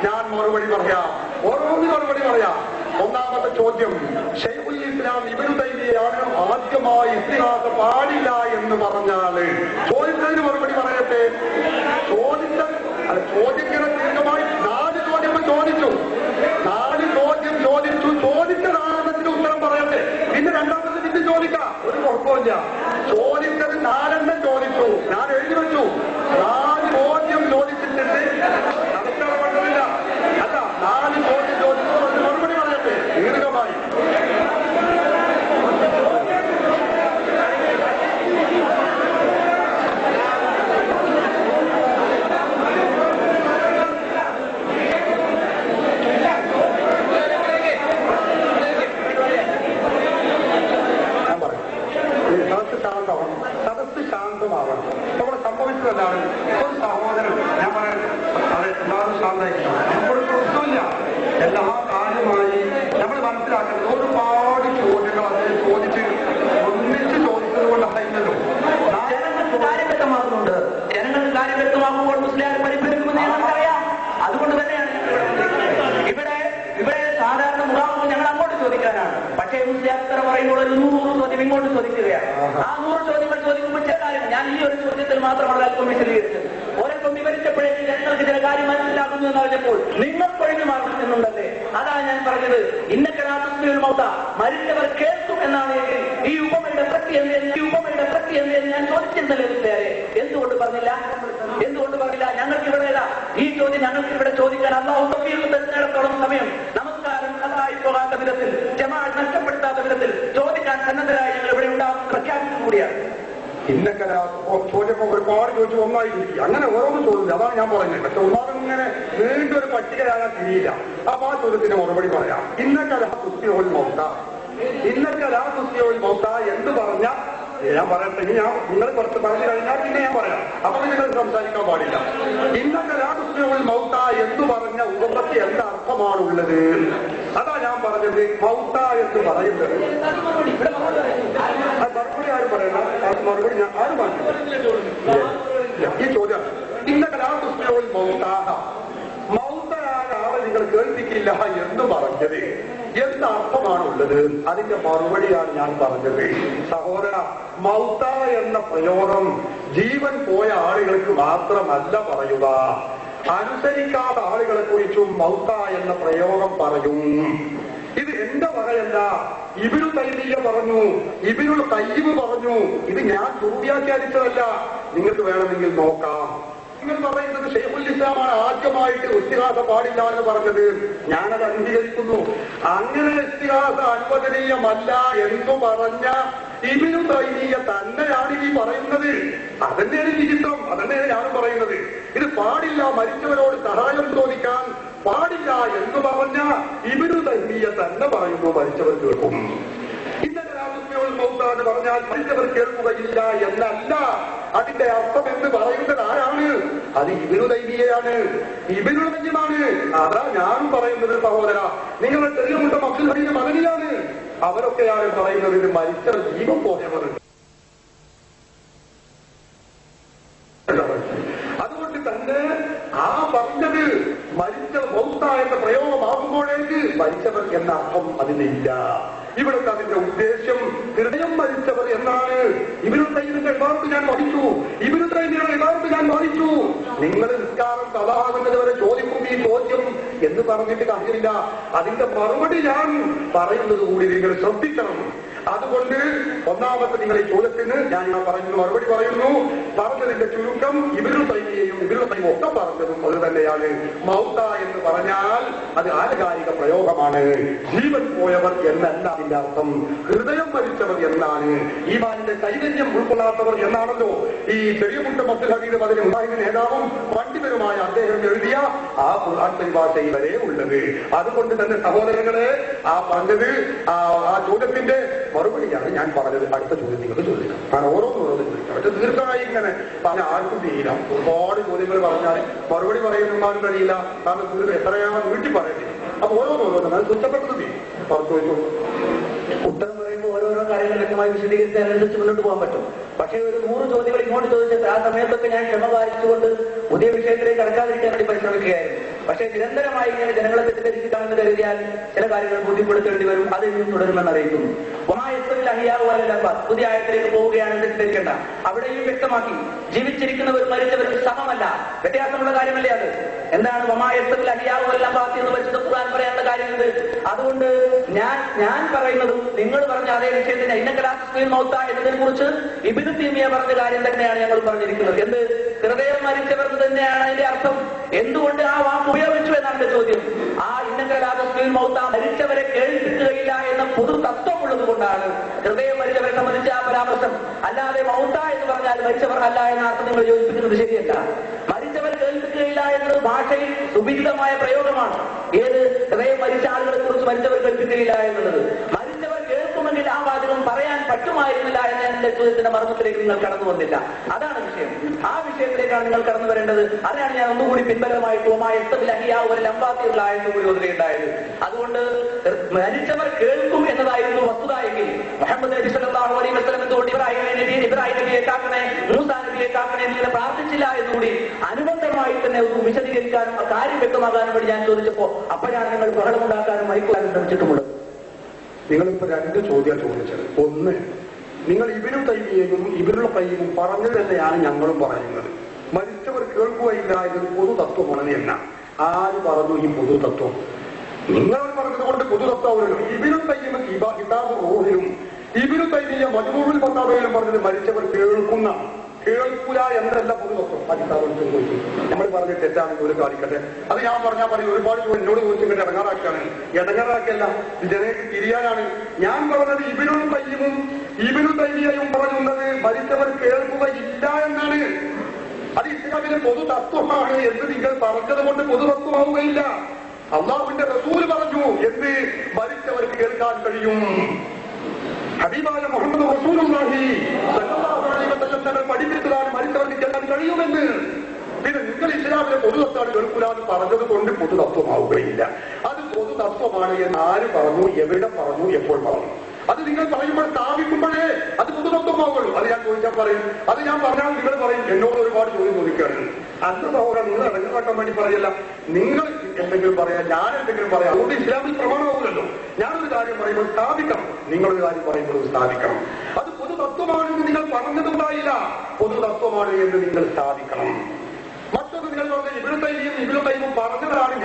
ഞാൻ മറുപടി പറയാം. ഓരോന്ന് മറുപടി പറയാം. ഒന്നാമത്തെ ചോദ്യം, ശൈഖുൽ ഇസ്ലാം ഇബ്നു തൈമിയ്യയാണ് ആദ്യമായി ഇസ്തിഹാസ പാടില്ല എന്ന് പറഞ്ഞാല് ചോദിച്ചതിന് മറുപടി പറയട്ടെ. ചോദിക്കുന്ന ദീർഘമായി 4 ചോദ്യം ചോദിച്ചു. 4 ചോദ്യം ചോദിച്ചു. ചോദിച്ചതാണെന്നതിന്റെ ഉത്തരം പറയട്ടെ. പിന്നെ രണ്ടാമത്തെ പിന്നെ ചോദിക്കാം, ഒരു കുഴപ്പമില്ല. ചോദിച്ചത് 4 ചോദിച്ചു. ഞാൻ എഴുതി വെച്ചു. 4 ചോദ്യം ചോദിച്ചിട്ടുണ്ട്. അതൊക്കെ പറ്റില്ല. അല്ല, 4 ചോദ്യം ചോദിച്ചു. അതിന് മറുപടി പറയട്ടെ ദീർഘമായി. സദസ് ശാന്തമാവണം. അവിടെ സംഭവിച്ചതല്ലാണ് ഒരു സഹോദരൻ, ഞാൻ പറയാം, അത് എല്ലാവരും ശാന്തമായിരിക്കണം. നമുക്കൊരു പ്രശ്നമില്ല. എല്ലാ കാര്യമായി നമ്മൾ മനസ്സിലാക്കുന്നത് ഒരുപാട് ചോദ്യങ്ങൾ അതിൽ ചോദിച്ച് ഒന്നിച്ച് ചോദിച്ചത് കൊണ്ടായിരുന്നല്ലോ. ജനങ്ങൾക്ക് കാര്യം വ്യക്തമാകുന്നുണ്ട്. ജനങ്ങൾക്ക് കാര്യം വ്യക്തമാകുമ്പോൾ മുസ്ലിം പരിഭ്രമിക്കുമെന്ന് ഞങ്ങൾക്കറിയാം. അതുകൊണ്ട് തന്നെയാണ് ഇവിടെ സാധാരണ മുഖാമുഖം ഞങ്ങൾ അങ്ങോട്ട് ചോദിക്കാനാണ്. പക്ഷേ മുസ്ലിം പറയുമ്പോൾ ഒരു 100 ചോദ്യം ഇങ്ങോട്ട് ചോദിക്കുകയാണ്. ആ 100 ചോദ്യങ്ങൾ ചോദിക്കുമ്പോൾ ചില കാര്യം ഞാൻ ഈ ഒരു ചോദ്യത്തിൽ മാത്രമാണ് അല്പം വിശദീകരിച്ചത്. ഒരൽപ്പം വിവരിച്ചപ്പോഴേക്ക് ജനങ്ങൾക്ക് ചില കാര്യം മനസ്സിലാക്കുന്നു എന്ന് പറഞ്ഞപ്പോൾ നിങ്ങൾ കൊഴിഞ്ഞു മാറുന്നുണ്ടല്ലേ. അതാണ് ഞാൻ പറഞ്ഞത്. ഇന്നക്കനാത്തുൽ മൗത, മരിച്ചവർ കേൾക്കും എന്നാണ് ഈ ഉപമയുടെ പ്രതി എന്ന് ഞാൻ ചോദിച്ചിരുന്നല്ലേ മുസ്ലിയാരെ. എന്തുകൊണ്ട് പറഞ്ഞില്ല? ഞങ്ങൾക്ക് ഇവിടെ ഈ ചോദ്യം ഞങ്ങൾക്ക് ഇവിടെ ചോദിക്കാൻ അല്ലാഹു തൗഫീഖ് തരുന്നിടത്തോളം സമയം നമസ്കാരം അതായി പോകാത്ത വിധത്തിൽ, ജമാഅത്ത് നഷ്ടപ്പെടുത്താത്ത വിധത്തിൽ ചോദിക്കാൻ സന്നദ്ധരായി ഞങ്ങൾ ഇവിടെ ഉണ്ടാകും പ്രഖ്യാപിച്ചു കൂടിയാണ്. ഇന്നൊക്കെ ചോദ്യം ഒരുപാട് ചോദിച്ചു ഒന്നായിരിക്കും. അങ്ങനെ ഓരോന്നും ചോദിച്ചു. അതാണ് ഞാൻ പറയുന്നത്. പക്ഷെ ഒരുപാട് ഇങ്ങനെ നീണ്ടൊരു പട്ടികയാകാൻ തിരിയില്ല. അപ്പൊ ആ ചോദ്യത്തിന് മറുപടി പറയാം. ഇന്നൊക്കെ മൗത്ത എന്ന് പറഞ്ഞ ഞാൻ പറയട്ടെ. നിങ്ങൾ കുറച്ച് പറഞ്ഞു കഴിഞ്ഞാൽ പിന്നെ ഞാൻ പറയാം. അപ്പൊ നിങ്ങൾ സംസാരിക്കാൻ പാടില്ല. ഇന്നൊക്കെ മൗത്ത എന്ന് പറഞ്ഞ ഉപമയ്ക്ക് എന്താ അർത്ഥമാണുള്ളത്? അതാ ഞാൻ പറഞ്ഞത്. മൗത്ത എന്ന് പറയുന്നത് മറുപടി ആരും പറയണം. അത് മറുപടി ഞാൻ ആരും ഈ ചോദ്യം. ഇന്നൊക്കെ മൗത്തയായ ആളെ നിങ്ങൾ കേൾപ്പിക്കില്ല എന്ന് പറഞ്ഞത് എന്ത് അർത്ഥമാണുള്ളത്? അതിന്റെ മറുപടിയാണ് ഞാൻ പറഞ്ഞത്. സഹോദര, മൗത്ത എന്ന പ്രയോഗം ജീവൻ പോയ ആളുകൾക്ക് മാത്രമല്ല പറയുക. അനുസരിക്കാത്ത ആളുകളെ കുറിച്ചും മൗത്ത എന്ന പ്രയോഗം പറയും. ഇത് എന്റെ വകയല്ല. ഇബ്നു തൈമിയ്യ പറഞ്ഞു, ഇബ്നുൽ ഖയ്യിം പറഞ്ഞു. ഇത് ഞാൻ ദുർവ്യാഖ്യാനിച്ചതല്ല. നിങ്ങൾക്ക് വേണമെങ്കിൽ നോക്കാം. നിങ്ങൾ പറയുന്നത് ശൈഖുൽ ഇസ്ലാമാണ് ആദ്യമായിട്ട് ഇസ്തിഹാസ പാടില്ല എന്ന് പറഞ്ഞത്. ഞാനത് അംഗീകരിക്കുന്നു. അങ്ങനെ ഇസ്തിഹാസ അനുവദനീയമല്ല എന്ന് പറഞ്ഞ ഇബ്നു തൈമിയ്യ തന്നെയാണ് ഈ പറയുന്നത്. അതന്നെയാണ് വിചിത്രം. അതന്നെയാണ് ഞാനും പറയുന്നത്. ഇത് പാടില്ല, മരിച്ചവരോട് സഹായം ചോദിക്കാൻ പാടില്ല എന്ന് പറഞ്ഞ ഇബ്നു തൈമിയ്യ തന്നെ പറയുന്നു മരിച്ചവർ കേൾക്കും. എന്ന് പറഞ്ഞാൽ മരിച്ചവർ കേൾക്കുകയില്ല എന്നല്ല അതിന്റെ അർത്ഥം എന്ന് പറയുന്നത് ആരാണ്? അത് ഇബ്നു തൈമിയ്യയാണ്, ഇബ്നുൽ ഖയ്യിമാണ്. അതാ ഞാനും പറയുന്നത്. സഹോദര, നിങ്ങളുടെ ചെറിയ മുട്ടം അബ്ദുൽ ഹമീദ് മദനിയാണ്. അവരൊക്കെയാണ് പറയുന്നത് ഇത് മരിച്ചവർ ജീവൻ പോയവർ. അതുകൊണ്ട് തന്നെ ആ പറഞ്ഞത് മരിച്ച മൗത്ത എന്ന പ്രയോഗമാകുമ്പോഴേക്ക് മരിച്ചവർ എന്ന അർത്ഥം അതിനില്ല. ഇവിടുത്തെ അതിന്റെ ഉദ്ദേശം ഹൃദയം മരിച്ചവർ എന്നാണ്. ഇബ്നുൽ ഖയ്യിമിന്റെ ഇബാറത്ത് ഞാൻ പഠിച്ചു. ഇബ്നുൽ ഖയ്യിമിന്റെ ഇബാറത്ത് ഞാൻ പഠിച്ചു. നിങ്ങൾ നിസ്കാരം കലാകുന്നത് വരെ ചോദിക്കും ഈ ചോദ്യം എന്ന് പറഞ്ഞിട്ട് കാര്യമില്ല. അതിന്റെ മറുപടി ഞാൻ പറയുന്നത് കൂടി നിങ്ങൾ ശ്രദ്ധിക്കണം. അതുകൊണ്ട് ഒന്നാമത്തെ നിങ്ങൾ ഈ ചോദ്യത്തിന് ഞാൻ പറയുന്നു, മറുപടി പറയുന്നു. പറഞ്ഞതിന്റെ ചുരുക്കം ഇബ്നുൽ ഖയ്യിം ഒക്കെ പറഞ്ഞതും അത് തന്നെയാണ്. മൗത്ത എന്ന് പറഞ്ഞാൽ അത് ആലങ്കാരിക പ്രയോഗമാണ്. ജീവൻ പോയവർ എന്നല്ല അതിന്റെ അർത്ഥം. ഹൃദയം മരിച്ചവർ എന്നാണ്. ഈമാനിന്റെ ചൈതന്യം ഉൾക്കൊള്ളാത്തവർ എന്നാണല്ലോ ഈ ചെറിയ മുട്ടം അബ്ദുൽ ഹമീദ് മദനി മുജാഹിദ് നേതാവും പണ്ഡിതരുമായ അദ്ദേഹം എഴുതിയ ആ ഖുർആൻ പരിഭാഷയിൽ വരെ ഉള്ളത്. അതുകൊണ്ട് തന്നെ സഹോദരങ്ങളെ, ആ പറഞ്ഞത് ആ ചോദ്യത്തിന്റെ മറുപടിയാണ് ഞാൻ പറഞ്ഞത്. അടുത്ത ചോദ്യം നിങ്ങൾ ചോദിക്കാം. കാരണം ഓരോന്നും ചോദിക്കാം. പക്ഷെ ദീർഘമായി ഇങ്ങനെ പറഞ്ഞ ആർക്കും തീരാം. ഒരുപാട് ചോദ്യങ്ങൾ പറഞ്ഞാൽ മറുപടി പറയുന്നതിനും കഴിയില്ല. കാരണം എത്രയാണ് വീട്ടിൽ പറയുന്നത്. അപ്പൊ ഓരോന്നും അത് തുച്ഛപ്പെട്ടത് തീരും. ഉത്തരം പറയുമ്പോൾ ഓരോരോ കാര്യങ്ങൾ വ്യക്തമായി വിശദീകരിച്ച് അതിനനുസരിച്ച് മുന്നോട്ട് പോകാൻ പറ്റും. പക്ഷേ ഒരു 100 ചോദ്യങ്ങൾ ഇങ്ങോട്ട് ചോദിച്ചിട്ട് ആ സമയത്തൊക്കെ ഞാൻ ക്ഷമ പാലിച്ചുകൊണ്ട് പുതിയ വിഷയത്തിലേക്ക് കടക്കാതിരിക്കാൻ വേണ്ടി പരിശ്രമിക്കുകയായിരുന്നു. പക്ഷേ നിരന്തരമായി ഇങ്ങനെ ജനങ്ങളെ തെറ്റിദ്ധരിച്ചിട്ടാണെന്ന് കരുതിയാൽ ചില കാര്യങ്ങൾ ബോധ്യപ്പെടുത്തേണ്ടി വരും. അത് ഇനിയും തുടരുമെന്ന് അറിയിക്കുന്നു. പുതിയ ആയത്തിലേക്ക് പോവുകയാണ്, തെറ്റിദ്ധരിക്കേണ്ട. അവിടെയും വ്യക്തമാക്കി ജീവിച്ചിരിക്കുന്നവരും മരിച്ചവരും സമമല്ല, വ്യത്യാസമുള്ള കാര്യമല്ലേ അത്. എന്താണ് വമായത്തിൽ അഹിയാവുമെല്ലാം ബാത്തി എന്ന് വെച്ചത് ഖുർആൻ പറയാനുള്ള കാര്യമുണ്ട്. അതുകൊണ്ട് ഞാൻ പറയുന്നതും നിങ്ങൾ പറഞ്ഞ അതേ വിഷയത്തിന് ഇന്നക്കലാസ്മീൻ മൗത്ത എന്നതിനെ കുറിച്ച് ഇബ്നു തൈമിയ പറഞ്ഞ കാര്യം തന്നെയാണ് ഞങ്ങൾ പറഞ്ഞിരിക്കുന്നത്. എന്ത് ഹൃദയം മരിച്ചവർ തന്നെയാണ് അതിന്റെ അർത്ഥം. എന്തുകൊണ്ട് ആ വാക്ക് ഉപയോഗിച്ചു എന്നാണ് എന്റെ ചോദ്യം. ആ ഇന്നക്കലാസ്മീൻ മൗത്ത മരിച്ചവരെ കേൾപ്പിക്കുകയില്ല എന്ന പൊതു തത്വമുള്ളത് കൊണ്ടാണ് ഹൃദയം മരിച്ചവരെ സംബന്ധിച്ച് ആ പരാമർശം. അല്ലാതെ മൗത്ത എന്ന് പറഞ്ഞാൽ മരിച്ചവർ അല്ല എന്ന അർത്ഥം നിങ്ങൾ യോജിപ്പിക്കുന്നത് ശരിയല്ല. മരിച്ചവർ കേൾപ്പിക്കുകയില്ല എന്നത് ഭാഷയിൽ സുഭിഹിതമായ പ്രയോഗമാണ്. ഏത് ഹൃദയം മരിച്ച ആളുകളെ കുറിച്ച് മരിച്ചവർ കേൾപ്പിക്കുകയില്ല എന്നുള്ളത്. മരിച്ചവർ കേൾക്കുമെങ്കിൽ ആ വാചകം പറയാൻ പറ്റുമായിരുന്നില്ല എന്ന എന്റെ ചോദ്യത്തിന്റെ മർമ്മത്തിലേക്ക് നിങ്ങൾ കടന്നു വന്നില്ല. അതാണ് വിഷയം. ആ വിഷയത്തിലേക്കാണ് നിങ്ങൾ കടന്നു വരേണ്ടത്. അതിനാണ് ഞാൻ ഒന്നുകൂടി പിൻബലമായിട്ട് ലംബാത്തിയുള്ള ആയത്ത് കൂടി ഒതുകയുണ്ടായത്. അതുകൊണ്ട് മരിച്ചവർ കേൾക്കും എന്നതായിരുന്നു വസ്തുത എങ്കിൽ മുഹമ്മദ് നബി സല്ലല്ലാഹു അലൈഹി വസല്ലം എന്തുകൊണ്ട് ഇബ്രാഹിം നബിയെ കാക്കണേ, മൂസാ നബിയെ കാക്കണേ എന്നിങ്ങനെ പ്രാർത്ഥിച്ചില്ല എന്നുകൂടി അനുബന്ധമായി തന്നെ വിശദീകരിക്കാനും കാര്യം വ്യക്തമാകാനും വേണ്ടി ഞാൻ ചോദിച്ചപ്പോ അപ്പോഴാണ് നിങ്ങൾ ബഹളമുണ്ടാക്കാനും മയക്കുവാനും ശ്രമിച്ചിട്ടുമുള്ളത്. നിങ്ങളിപ്പോ രണ്ട് ചോദ്യം ചോദിച്ചത്. ഒന്ന്, നിങ്ങൾ ഇബ്നു തൈമിയയും ഇബ്നുൽ ഖയ്യിമും പറഞ്ഞത് തന്നെയാണ് ഞങ്ങളും പറയുന്നത്. മരിച്ചവർ കേൾക്കുകയില്ല എന്നത് പൊതു തത്വമാണ് എന്ന ആര് പറഞ്ഞു ഈ പൊതു തത്വം? നിങ്ങൾ പറഞ്ഞത് കൊണ്ട് പൊതുതത്വം. ഇബ്നുൽ ഖയ്യിം കിതാബ് റൂഹിലും ഇബ്നു തൈമിയ മജ്മൂഉൽ ഫതാവയിലും പറഞ്ഞത് മരിച്ചവർ കേൾക്കുക എന്നല്ല പൊതുതത്വം. ആ കിതാബ് നമ്മൾ പറഞ്ഞ തെറ്റാണെങ്കിൽ ഒരു കാണിക്കട്ടെ. അത് ഞാൻ പറഞ്ഞാൽ പറയും ഒരുപാട് എന്നോട് ചോദിച്ചിട്ട് ഇടങ്ങാറാക്കിയല്ല, ജനങ്ങൾക്ക് തിരിയാനാണ്. ഞാൻ പറഞ്ഞത് ഇബ്നുൽ ഖയ്യിമും ഇബ്നു തൈമിയയും പറഞ്ഞത് മരിച്ചവർ കേൾക്കുകയില്ല എന്നാണ്. അത് ഇസ്ലാമിലെ പൊതുതത്വമാണ് എന്ന് നിങ്ങൾ പറഞ്ഞത് കൊണ്ട് പൊതുതത്വമാവുകയില്ല. അള്ളാഹുവിന്റെ റസൂൽ പറഞ്ഞു എന്ന് മരിച്ചവർക്ക് കേൾക്കാൻ കഴിയും. ഹബീബായ മുഹമ്മദ് റസൂലുള്ളാഹി സ്വല്ലല്ലാഹു അലൈഹി വസല്ലം തങ്ങൾ പഠിപ്പിച്ചതാണ് മരിച്ചവർക്ക് കേൾക്കാൻ കഴിയുമെന്ന്. പിന്നെ നിങ്ങൾ ഇസ്ലാമിലെ പൊതുതത്വമാണ് കേൾക്കൂലെന്ന് പറഞ്ഞത് കൊണ്ട് പൊതുതത്വമാവുകയില്ല. അത് പൊതുതത്വമാണ് എന്ന് ആര് പറഞ്ഞു, എവിടെ പറഞ്ഞു, എപ്പോൾ പറഞ്ഞു? അത് നിങ്ങൾ പറയുമ്പോൾ സ്ഥാപിക്കുമ്പോഴേ അത് പൊതുതത്വമാവുള്ളൂ. അത് ഞാൻ ചോദിച്ചാൽ പറയും. അത് ഞാൻ പറഞ്ഞാൽ നിങ്ങൾ പറയും എന്നോട് ഒരുപാട് ചോദ്യം ചോദിക്കുകയാണ്. അന്ന് സഹോദരൻ നിങ്ങൾ ഇടങ്ങാക്കാൻ വേണ്ടി പറയല്ല. നിങ്ങൾ എന്തെങ്കിലും പറയാം, ഞാൻ എന്തെങ്കിലും പറയാം. അതുകൊണ്ട് ഇസ്ലാമിൽ പ്രമാണമാവില്ലല്ലോ. ഞാനൊരു കാര്യം പറയുമ്പോൾ സ്ഥാപിക്കണം, നിങ്ങളൊരു കാര്യം പറയുമ്പോൾ സ്ഥാപിക്കണം. അത് പൊതുതത്വമാണെന്ന് നിങ്ങൾ പറഞ്ഞതുണ്ടായില്ല, പൊതുതത്വമാണ് എന്ന് നിങ്ങൾ സ്ഥാപിക്കണം. മറ്റൊന്ന് നിങ്ങൾ പറഞ്ഞ ഇബ്നു തൈമിയും പറഞ്ഞതാണ്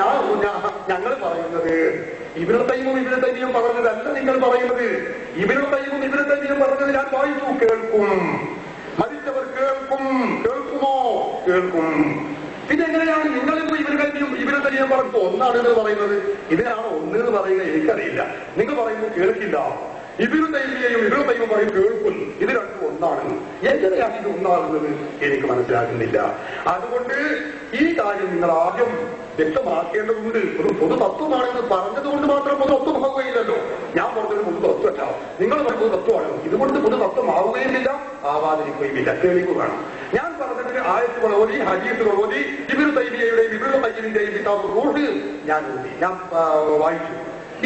ഞങ്ങൾ പറയുന്നത്. ഇബ്നു തൈമിയും പറഞ്ഞതല്ല നിങ്ങൾ പറയുന്നത്. ഇബ്നു തൈമിയും പറഞ്ഞത് ഞാൻ വായിച്ചു. കേൾക്കും, മരിച്ചവർ കേൾക്കുമോ? കേൾക്കും. പിന്നെ എങ്ങനെയാണ് നിങ്ങളിപ്പോ ഇബ്നു തൈമിയും പറഞ്ഞു ഒന്നാണെന്ന് പറയുന്നത്? ഇതിനാണ് ഒന്ന് എന്ന് പറയുന്നത് എനിക്കറിയില്ല. നിങ്ങൾ പറയുമ്പോൾ കേൾക്കില്ല. ഇബ്നു തൈമിയും പറയും കേൾക്കും. ഇത് രണ്ടും ഒന്നാണ്. എങ്ങനെയാണ് ഇത് ഒന്നാകുന്നത് എനിക്ക് മനസ്സിലാകുന്നില്ല. അതുകൊണ്ട് ഈ കാര്യം നിങ്ങൾ ആദ്യം വ്യക്തമാക്കേണ്ടതുണ്ട്. ഒരു പൊതുതത്വമാണെന്ന് പറഞ്ഞതുകൊണ്ട് മാത്രം പൊതുതത്വമാവുകയില്ലല്ലോ. ഞാൻ പറഞ്ഞൊരു പൊതുതത്വമല്ല, നിങ്ങൾ പറഞ്ഞ പൊതുതത്വമാണ്. ഇതുകൊണ്ട് പൊതുതത്വമാവുകയുമില്ല, ആവാതിരിക്കുകയുമില്ല. തെളിവ് വേണം. ഞാൻ പറഞ്ഞതിന് ആയത്തുകൾ ഓതി, ഹദീസുകൾ ഓതി, ഇബ്നു തൈമിയയുടെയും ഇബ്നുൽ ഖയ്യിമിന്റെയും കിതാബ് റൂഹ് ഞാൻ വായിച്ചു.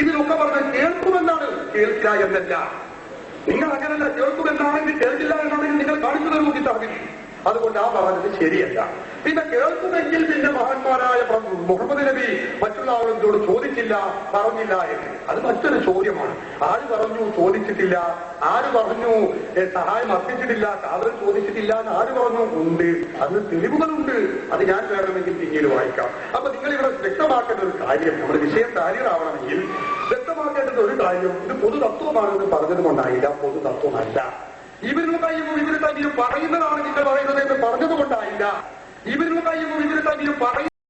ഇതിലൊക്കെ പറഞ്ഞാൽ കേൾക്കുമെന്നാണ്, കേൾക്കുക എന്നല്ല. നിങ്ങൾ അങ്ങനല്ല, കേൾക്കുമെന്നാണെങ്കിൽ കേൾക്കില്ല എന്നാണെങ്കിൽ നിങ്ങൾ കാണിച്ചു തരുന്നു കിതാബിൽ. അതുകൊണ്ട് ആ പറഞ്ഞത് ശരിയല്ല. പിന്നെ കേൾക്കുമെങ്കിൽ പിന്നെ മഹാന്മാരായ മുഹമ്മദ് നബി മറ്റുള്ള ആളുകളോട് ചോദിച്ചില്ല, പറഞ്ഞില്ല എന്ന്. അത് മറ്റൊരു ചോദ്യമാണ്. ആര് പറഞ്ഞു ചോദിച്ചിട്ടില്ല? ആര് പറഞ്ഞു സഹായം അർപ്പിച്ചിട്ടില്ല, സാധനം ചോദിച്ചിട്ടില്ല എന്ന് ആര് പറഞ്ഞു? ഉണ്ട്, അതിന് തെളിവുകളുണ്ട്. അത് ഞാൻ വേണമെങ്കിൽ പിന്നീട് വായിക്കാം. അപ്പൊ നിങ്ങൾ ഇവിടെ വ്യക്തമാക്കേണ്ട ഒരു കാര്യം, നമ്മുടെ വിഷയം കാര്യമാവണമെങ്കിൽ വ്യക്തമാക്കേണ്ടത് ഒരു കാര്യം, ഇത് പൊതുതത്വമാണെന്ന് പറഞ്ഞത് കൊണ്ടായില്ല, പൊതുതത്വമല്ല. ഇബ്നു തൈമിയും പറയുന്നതാണ് നിങ്ങൾ പറയുന്നത് എന്ന് പറഞ്ഞത് കൊണ്ടായില്ല. ഇബ്നു തൈമിയും പറയുന്നത്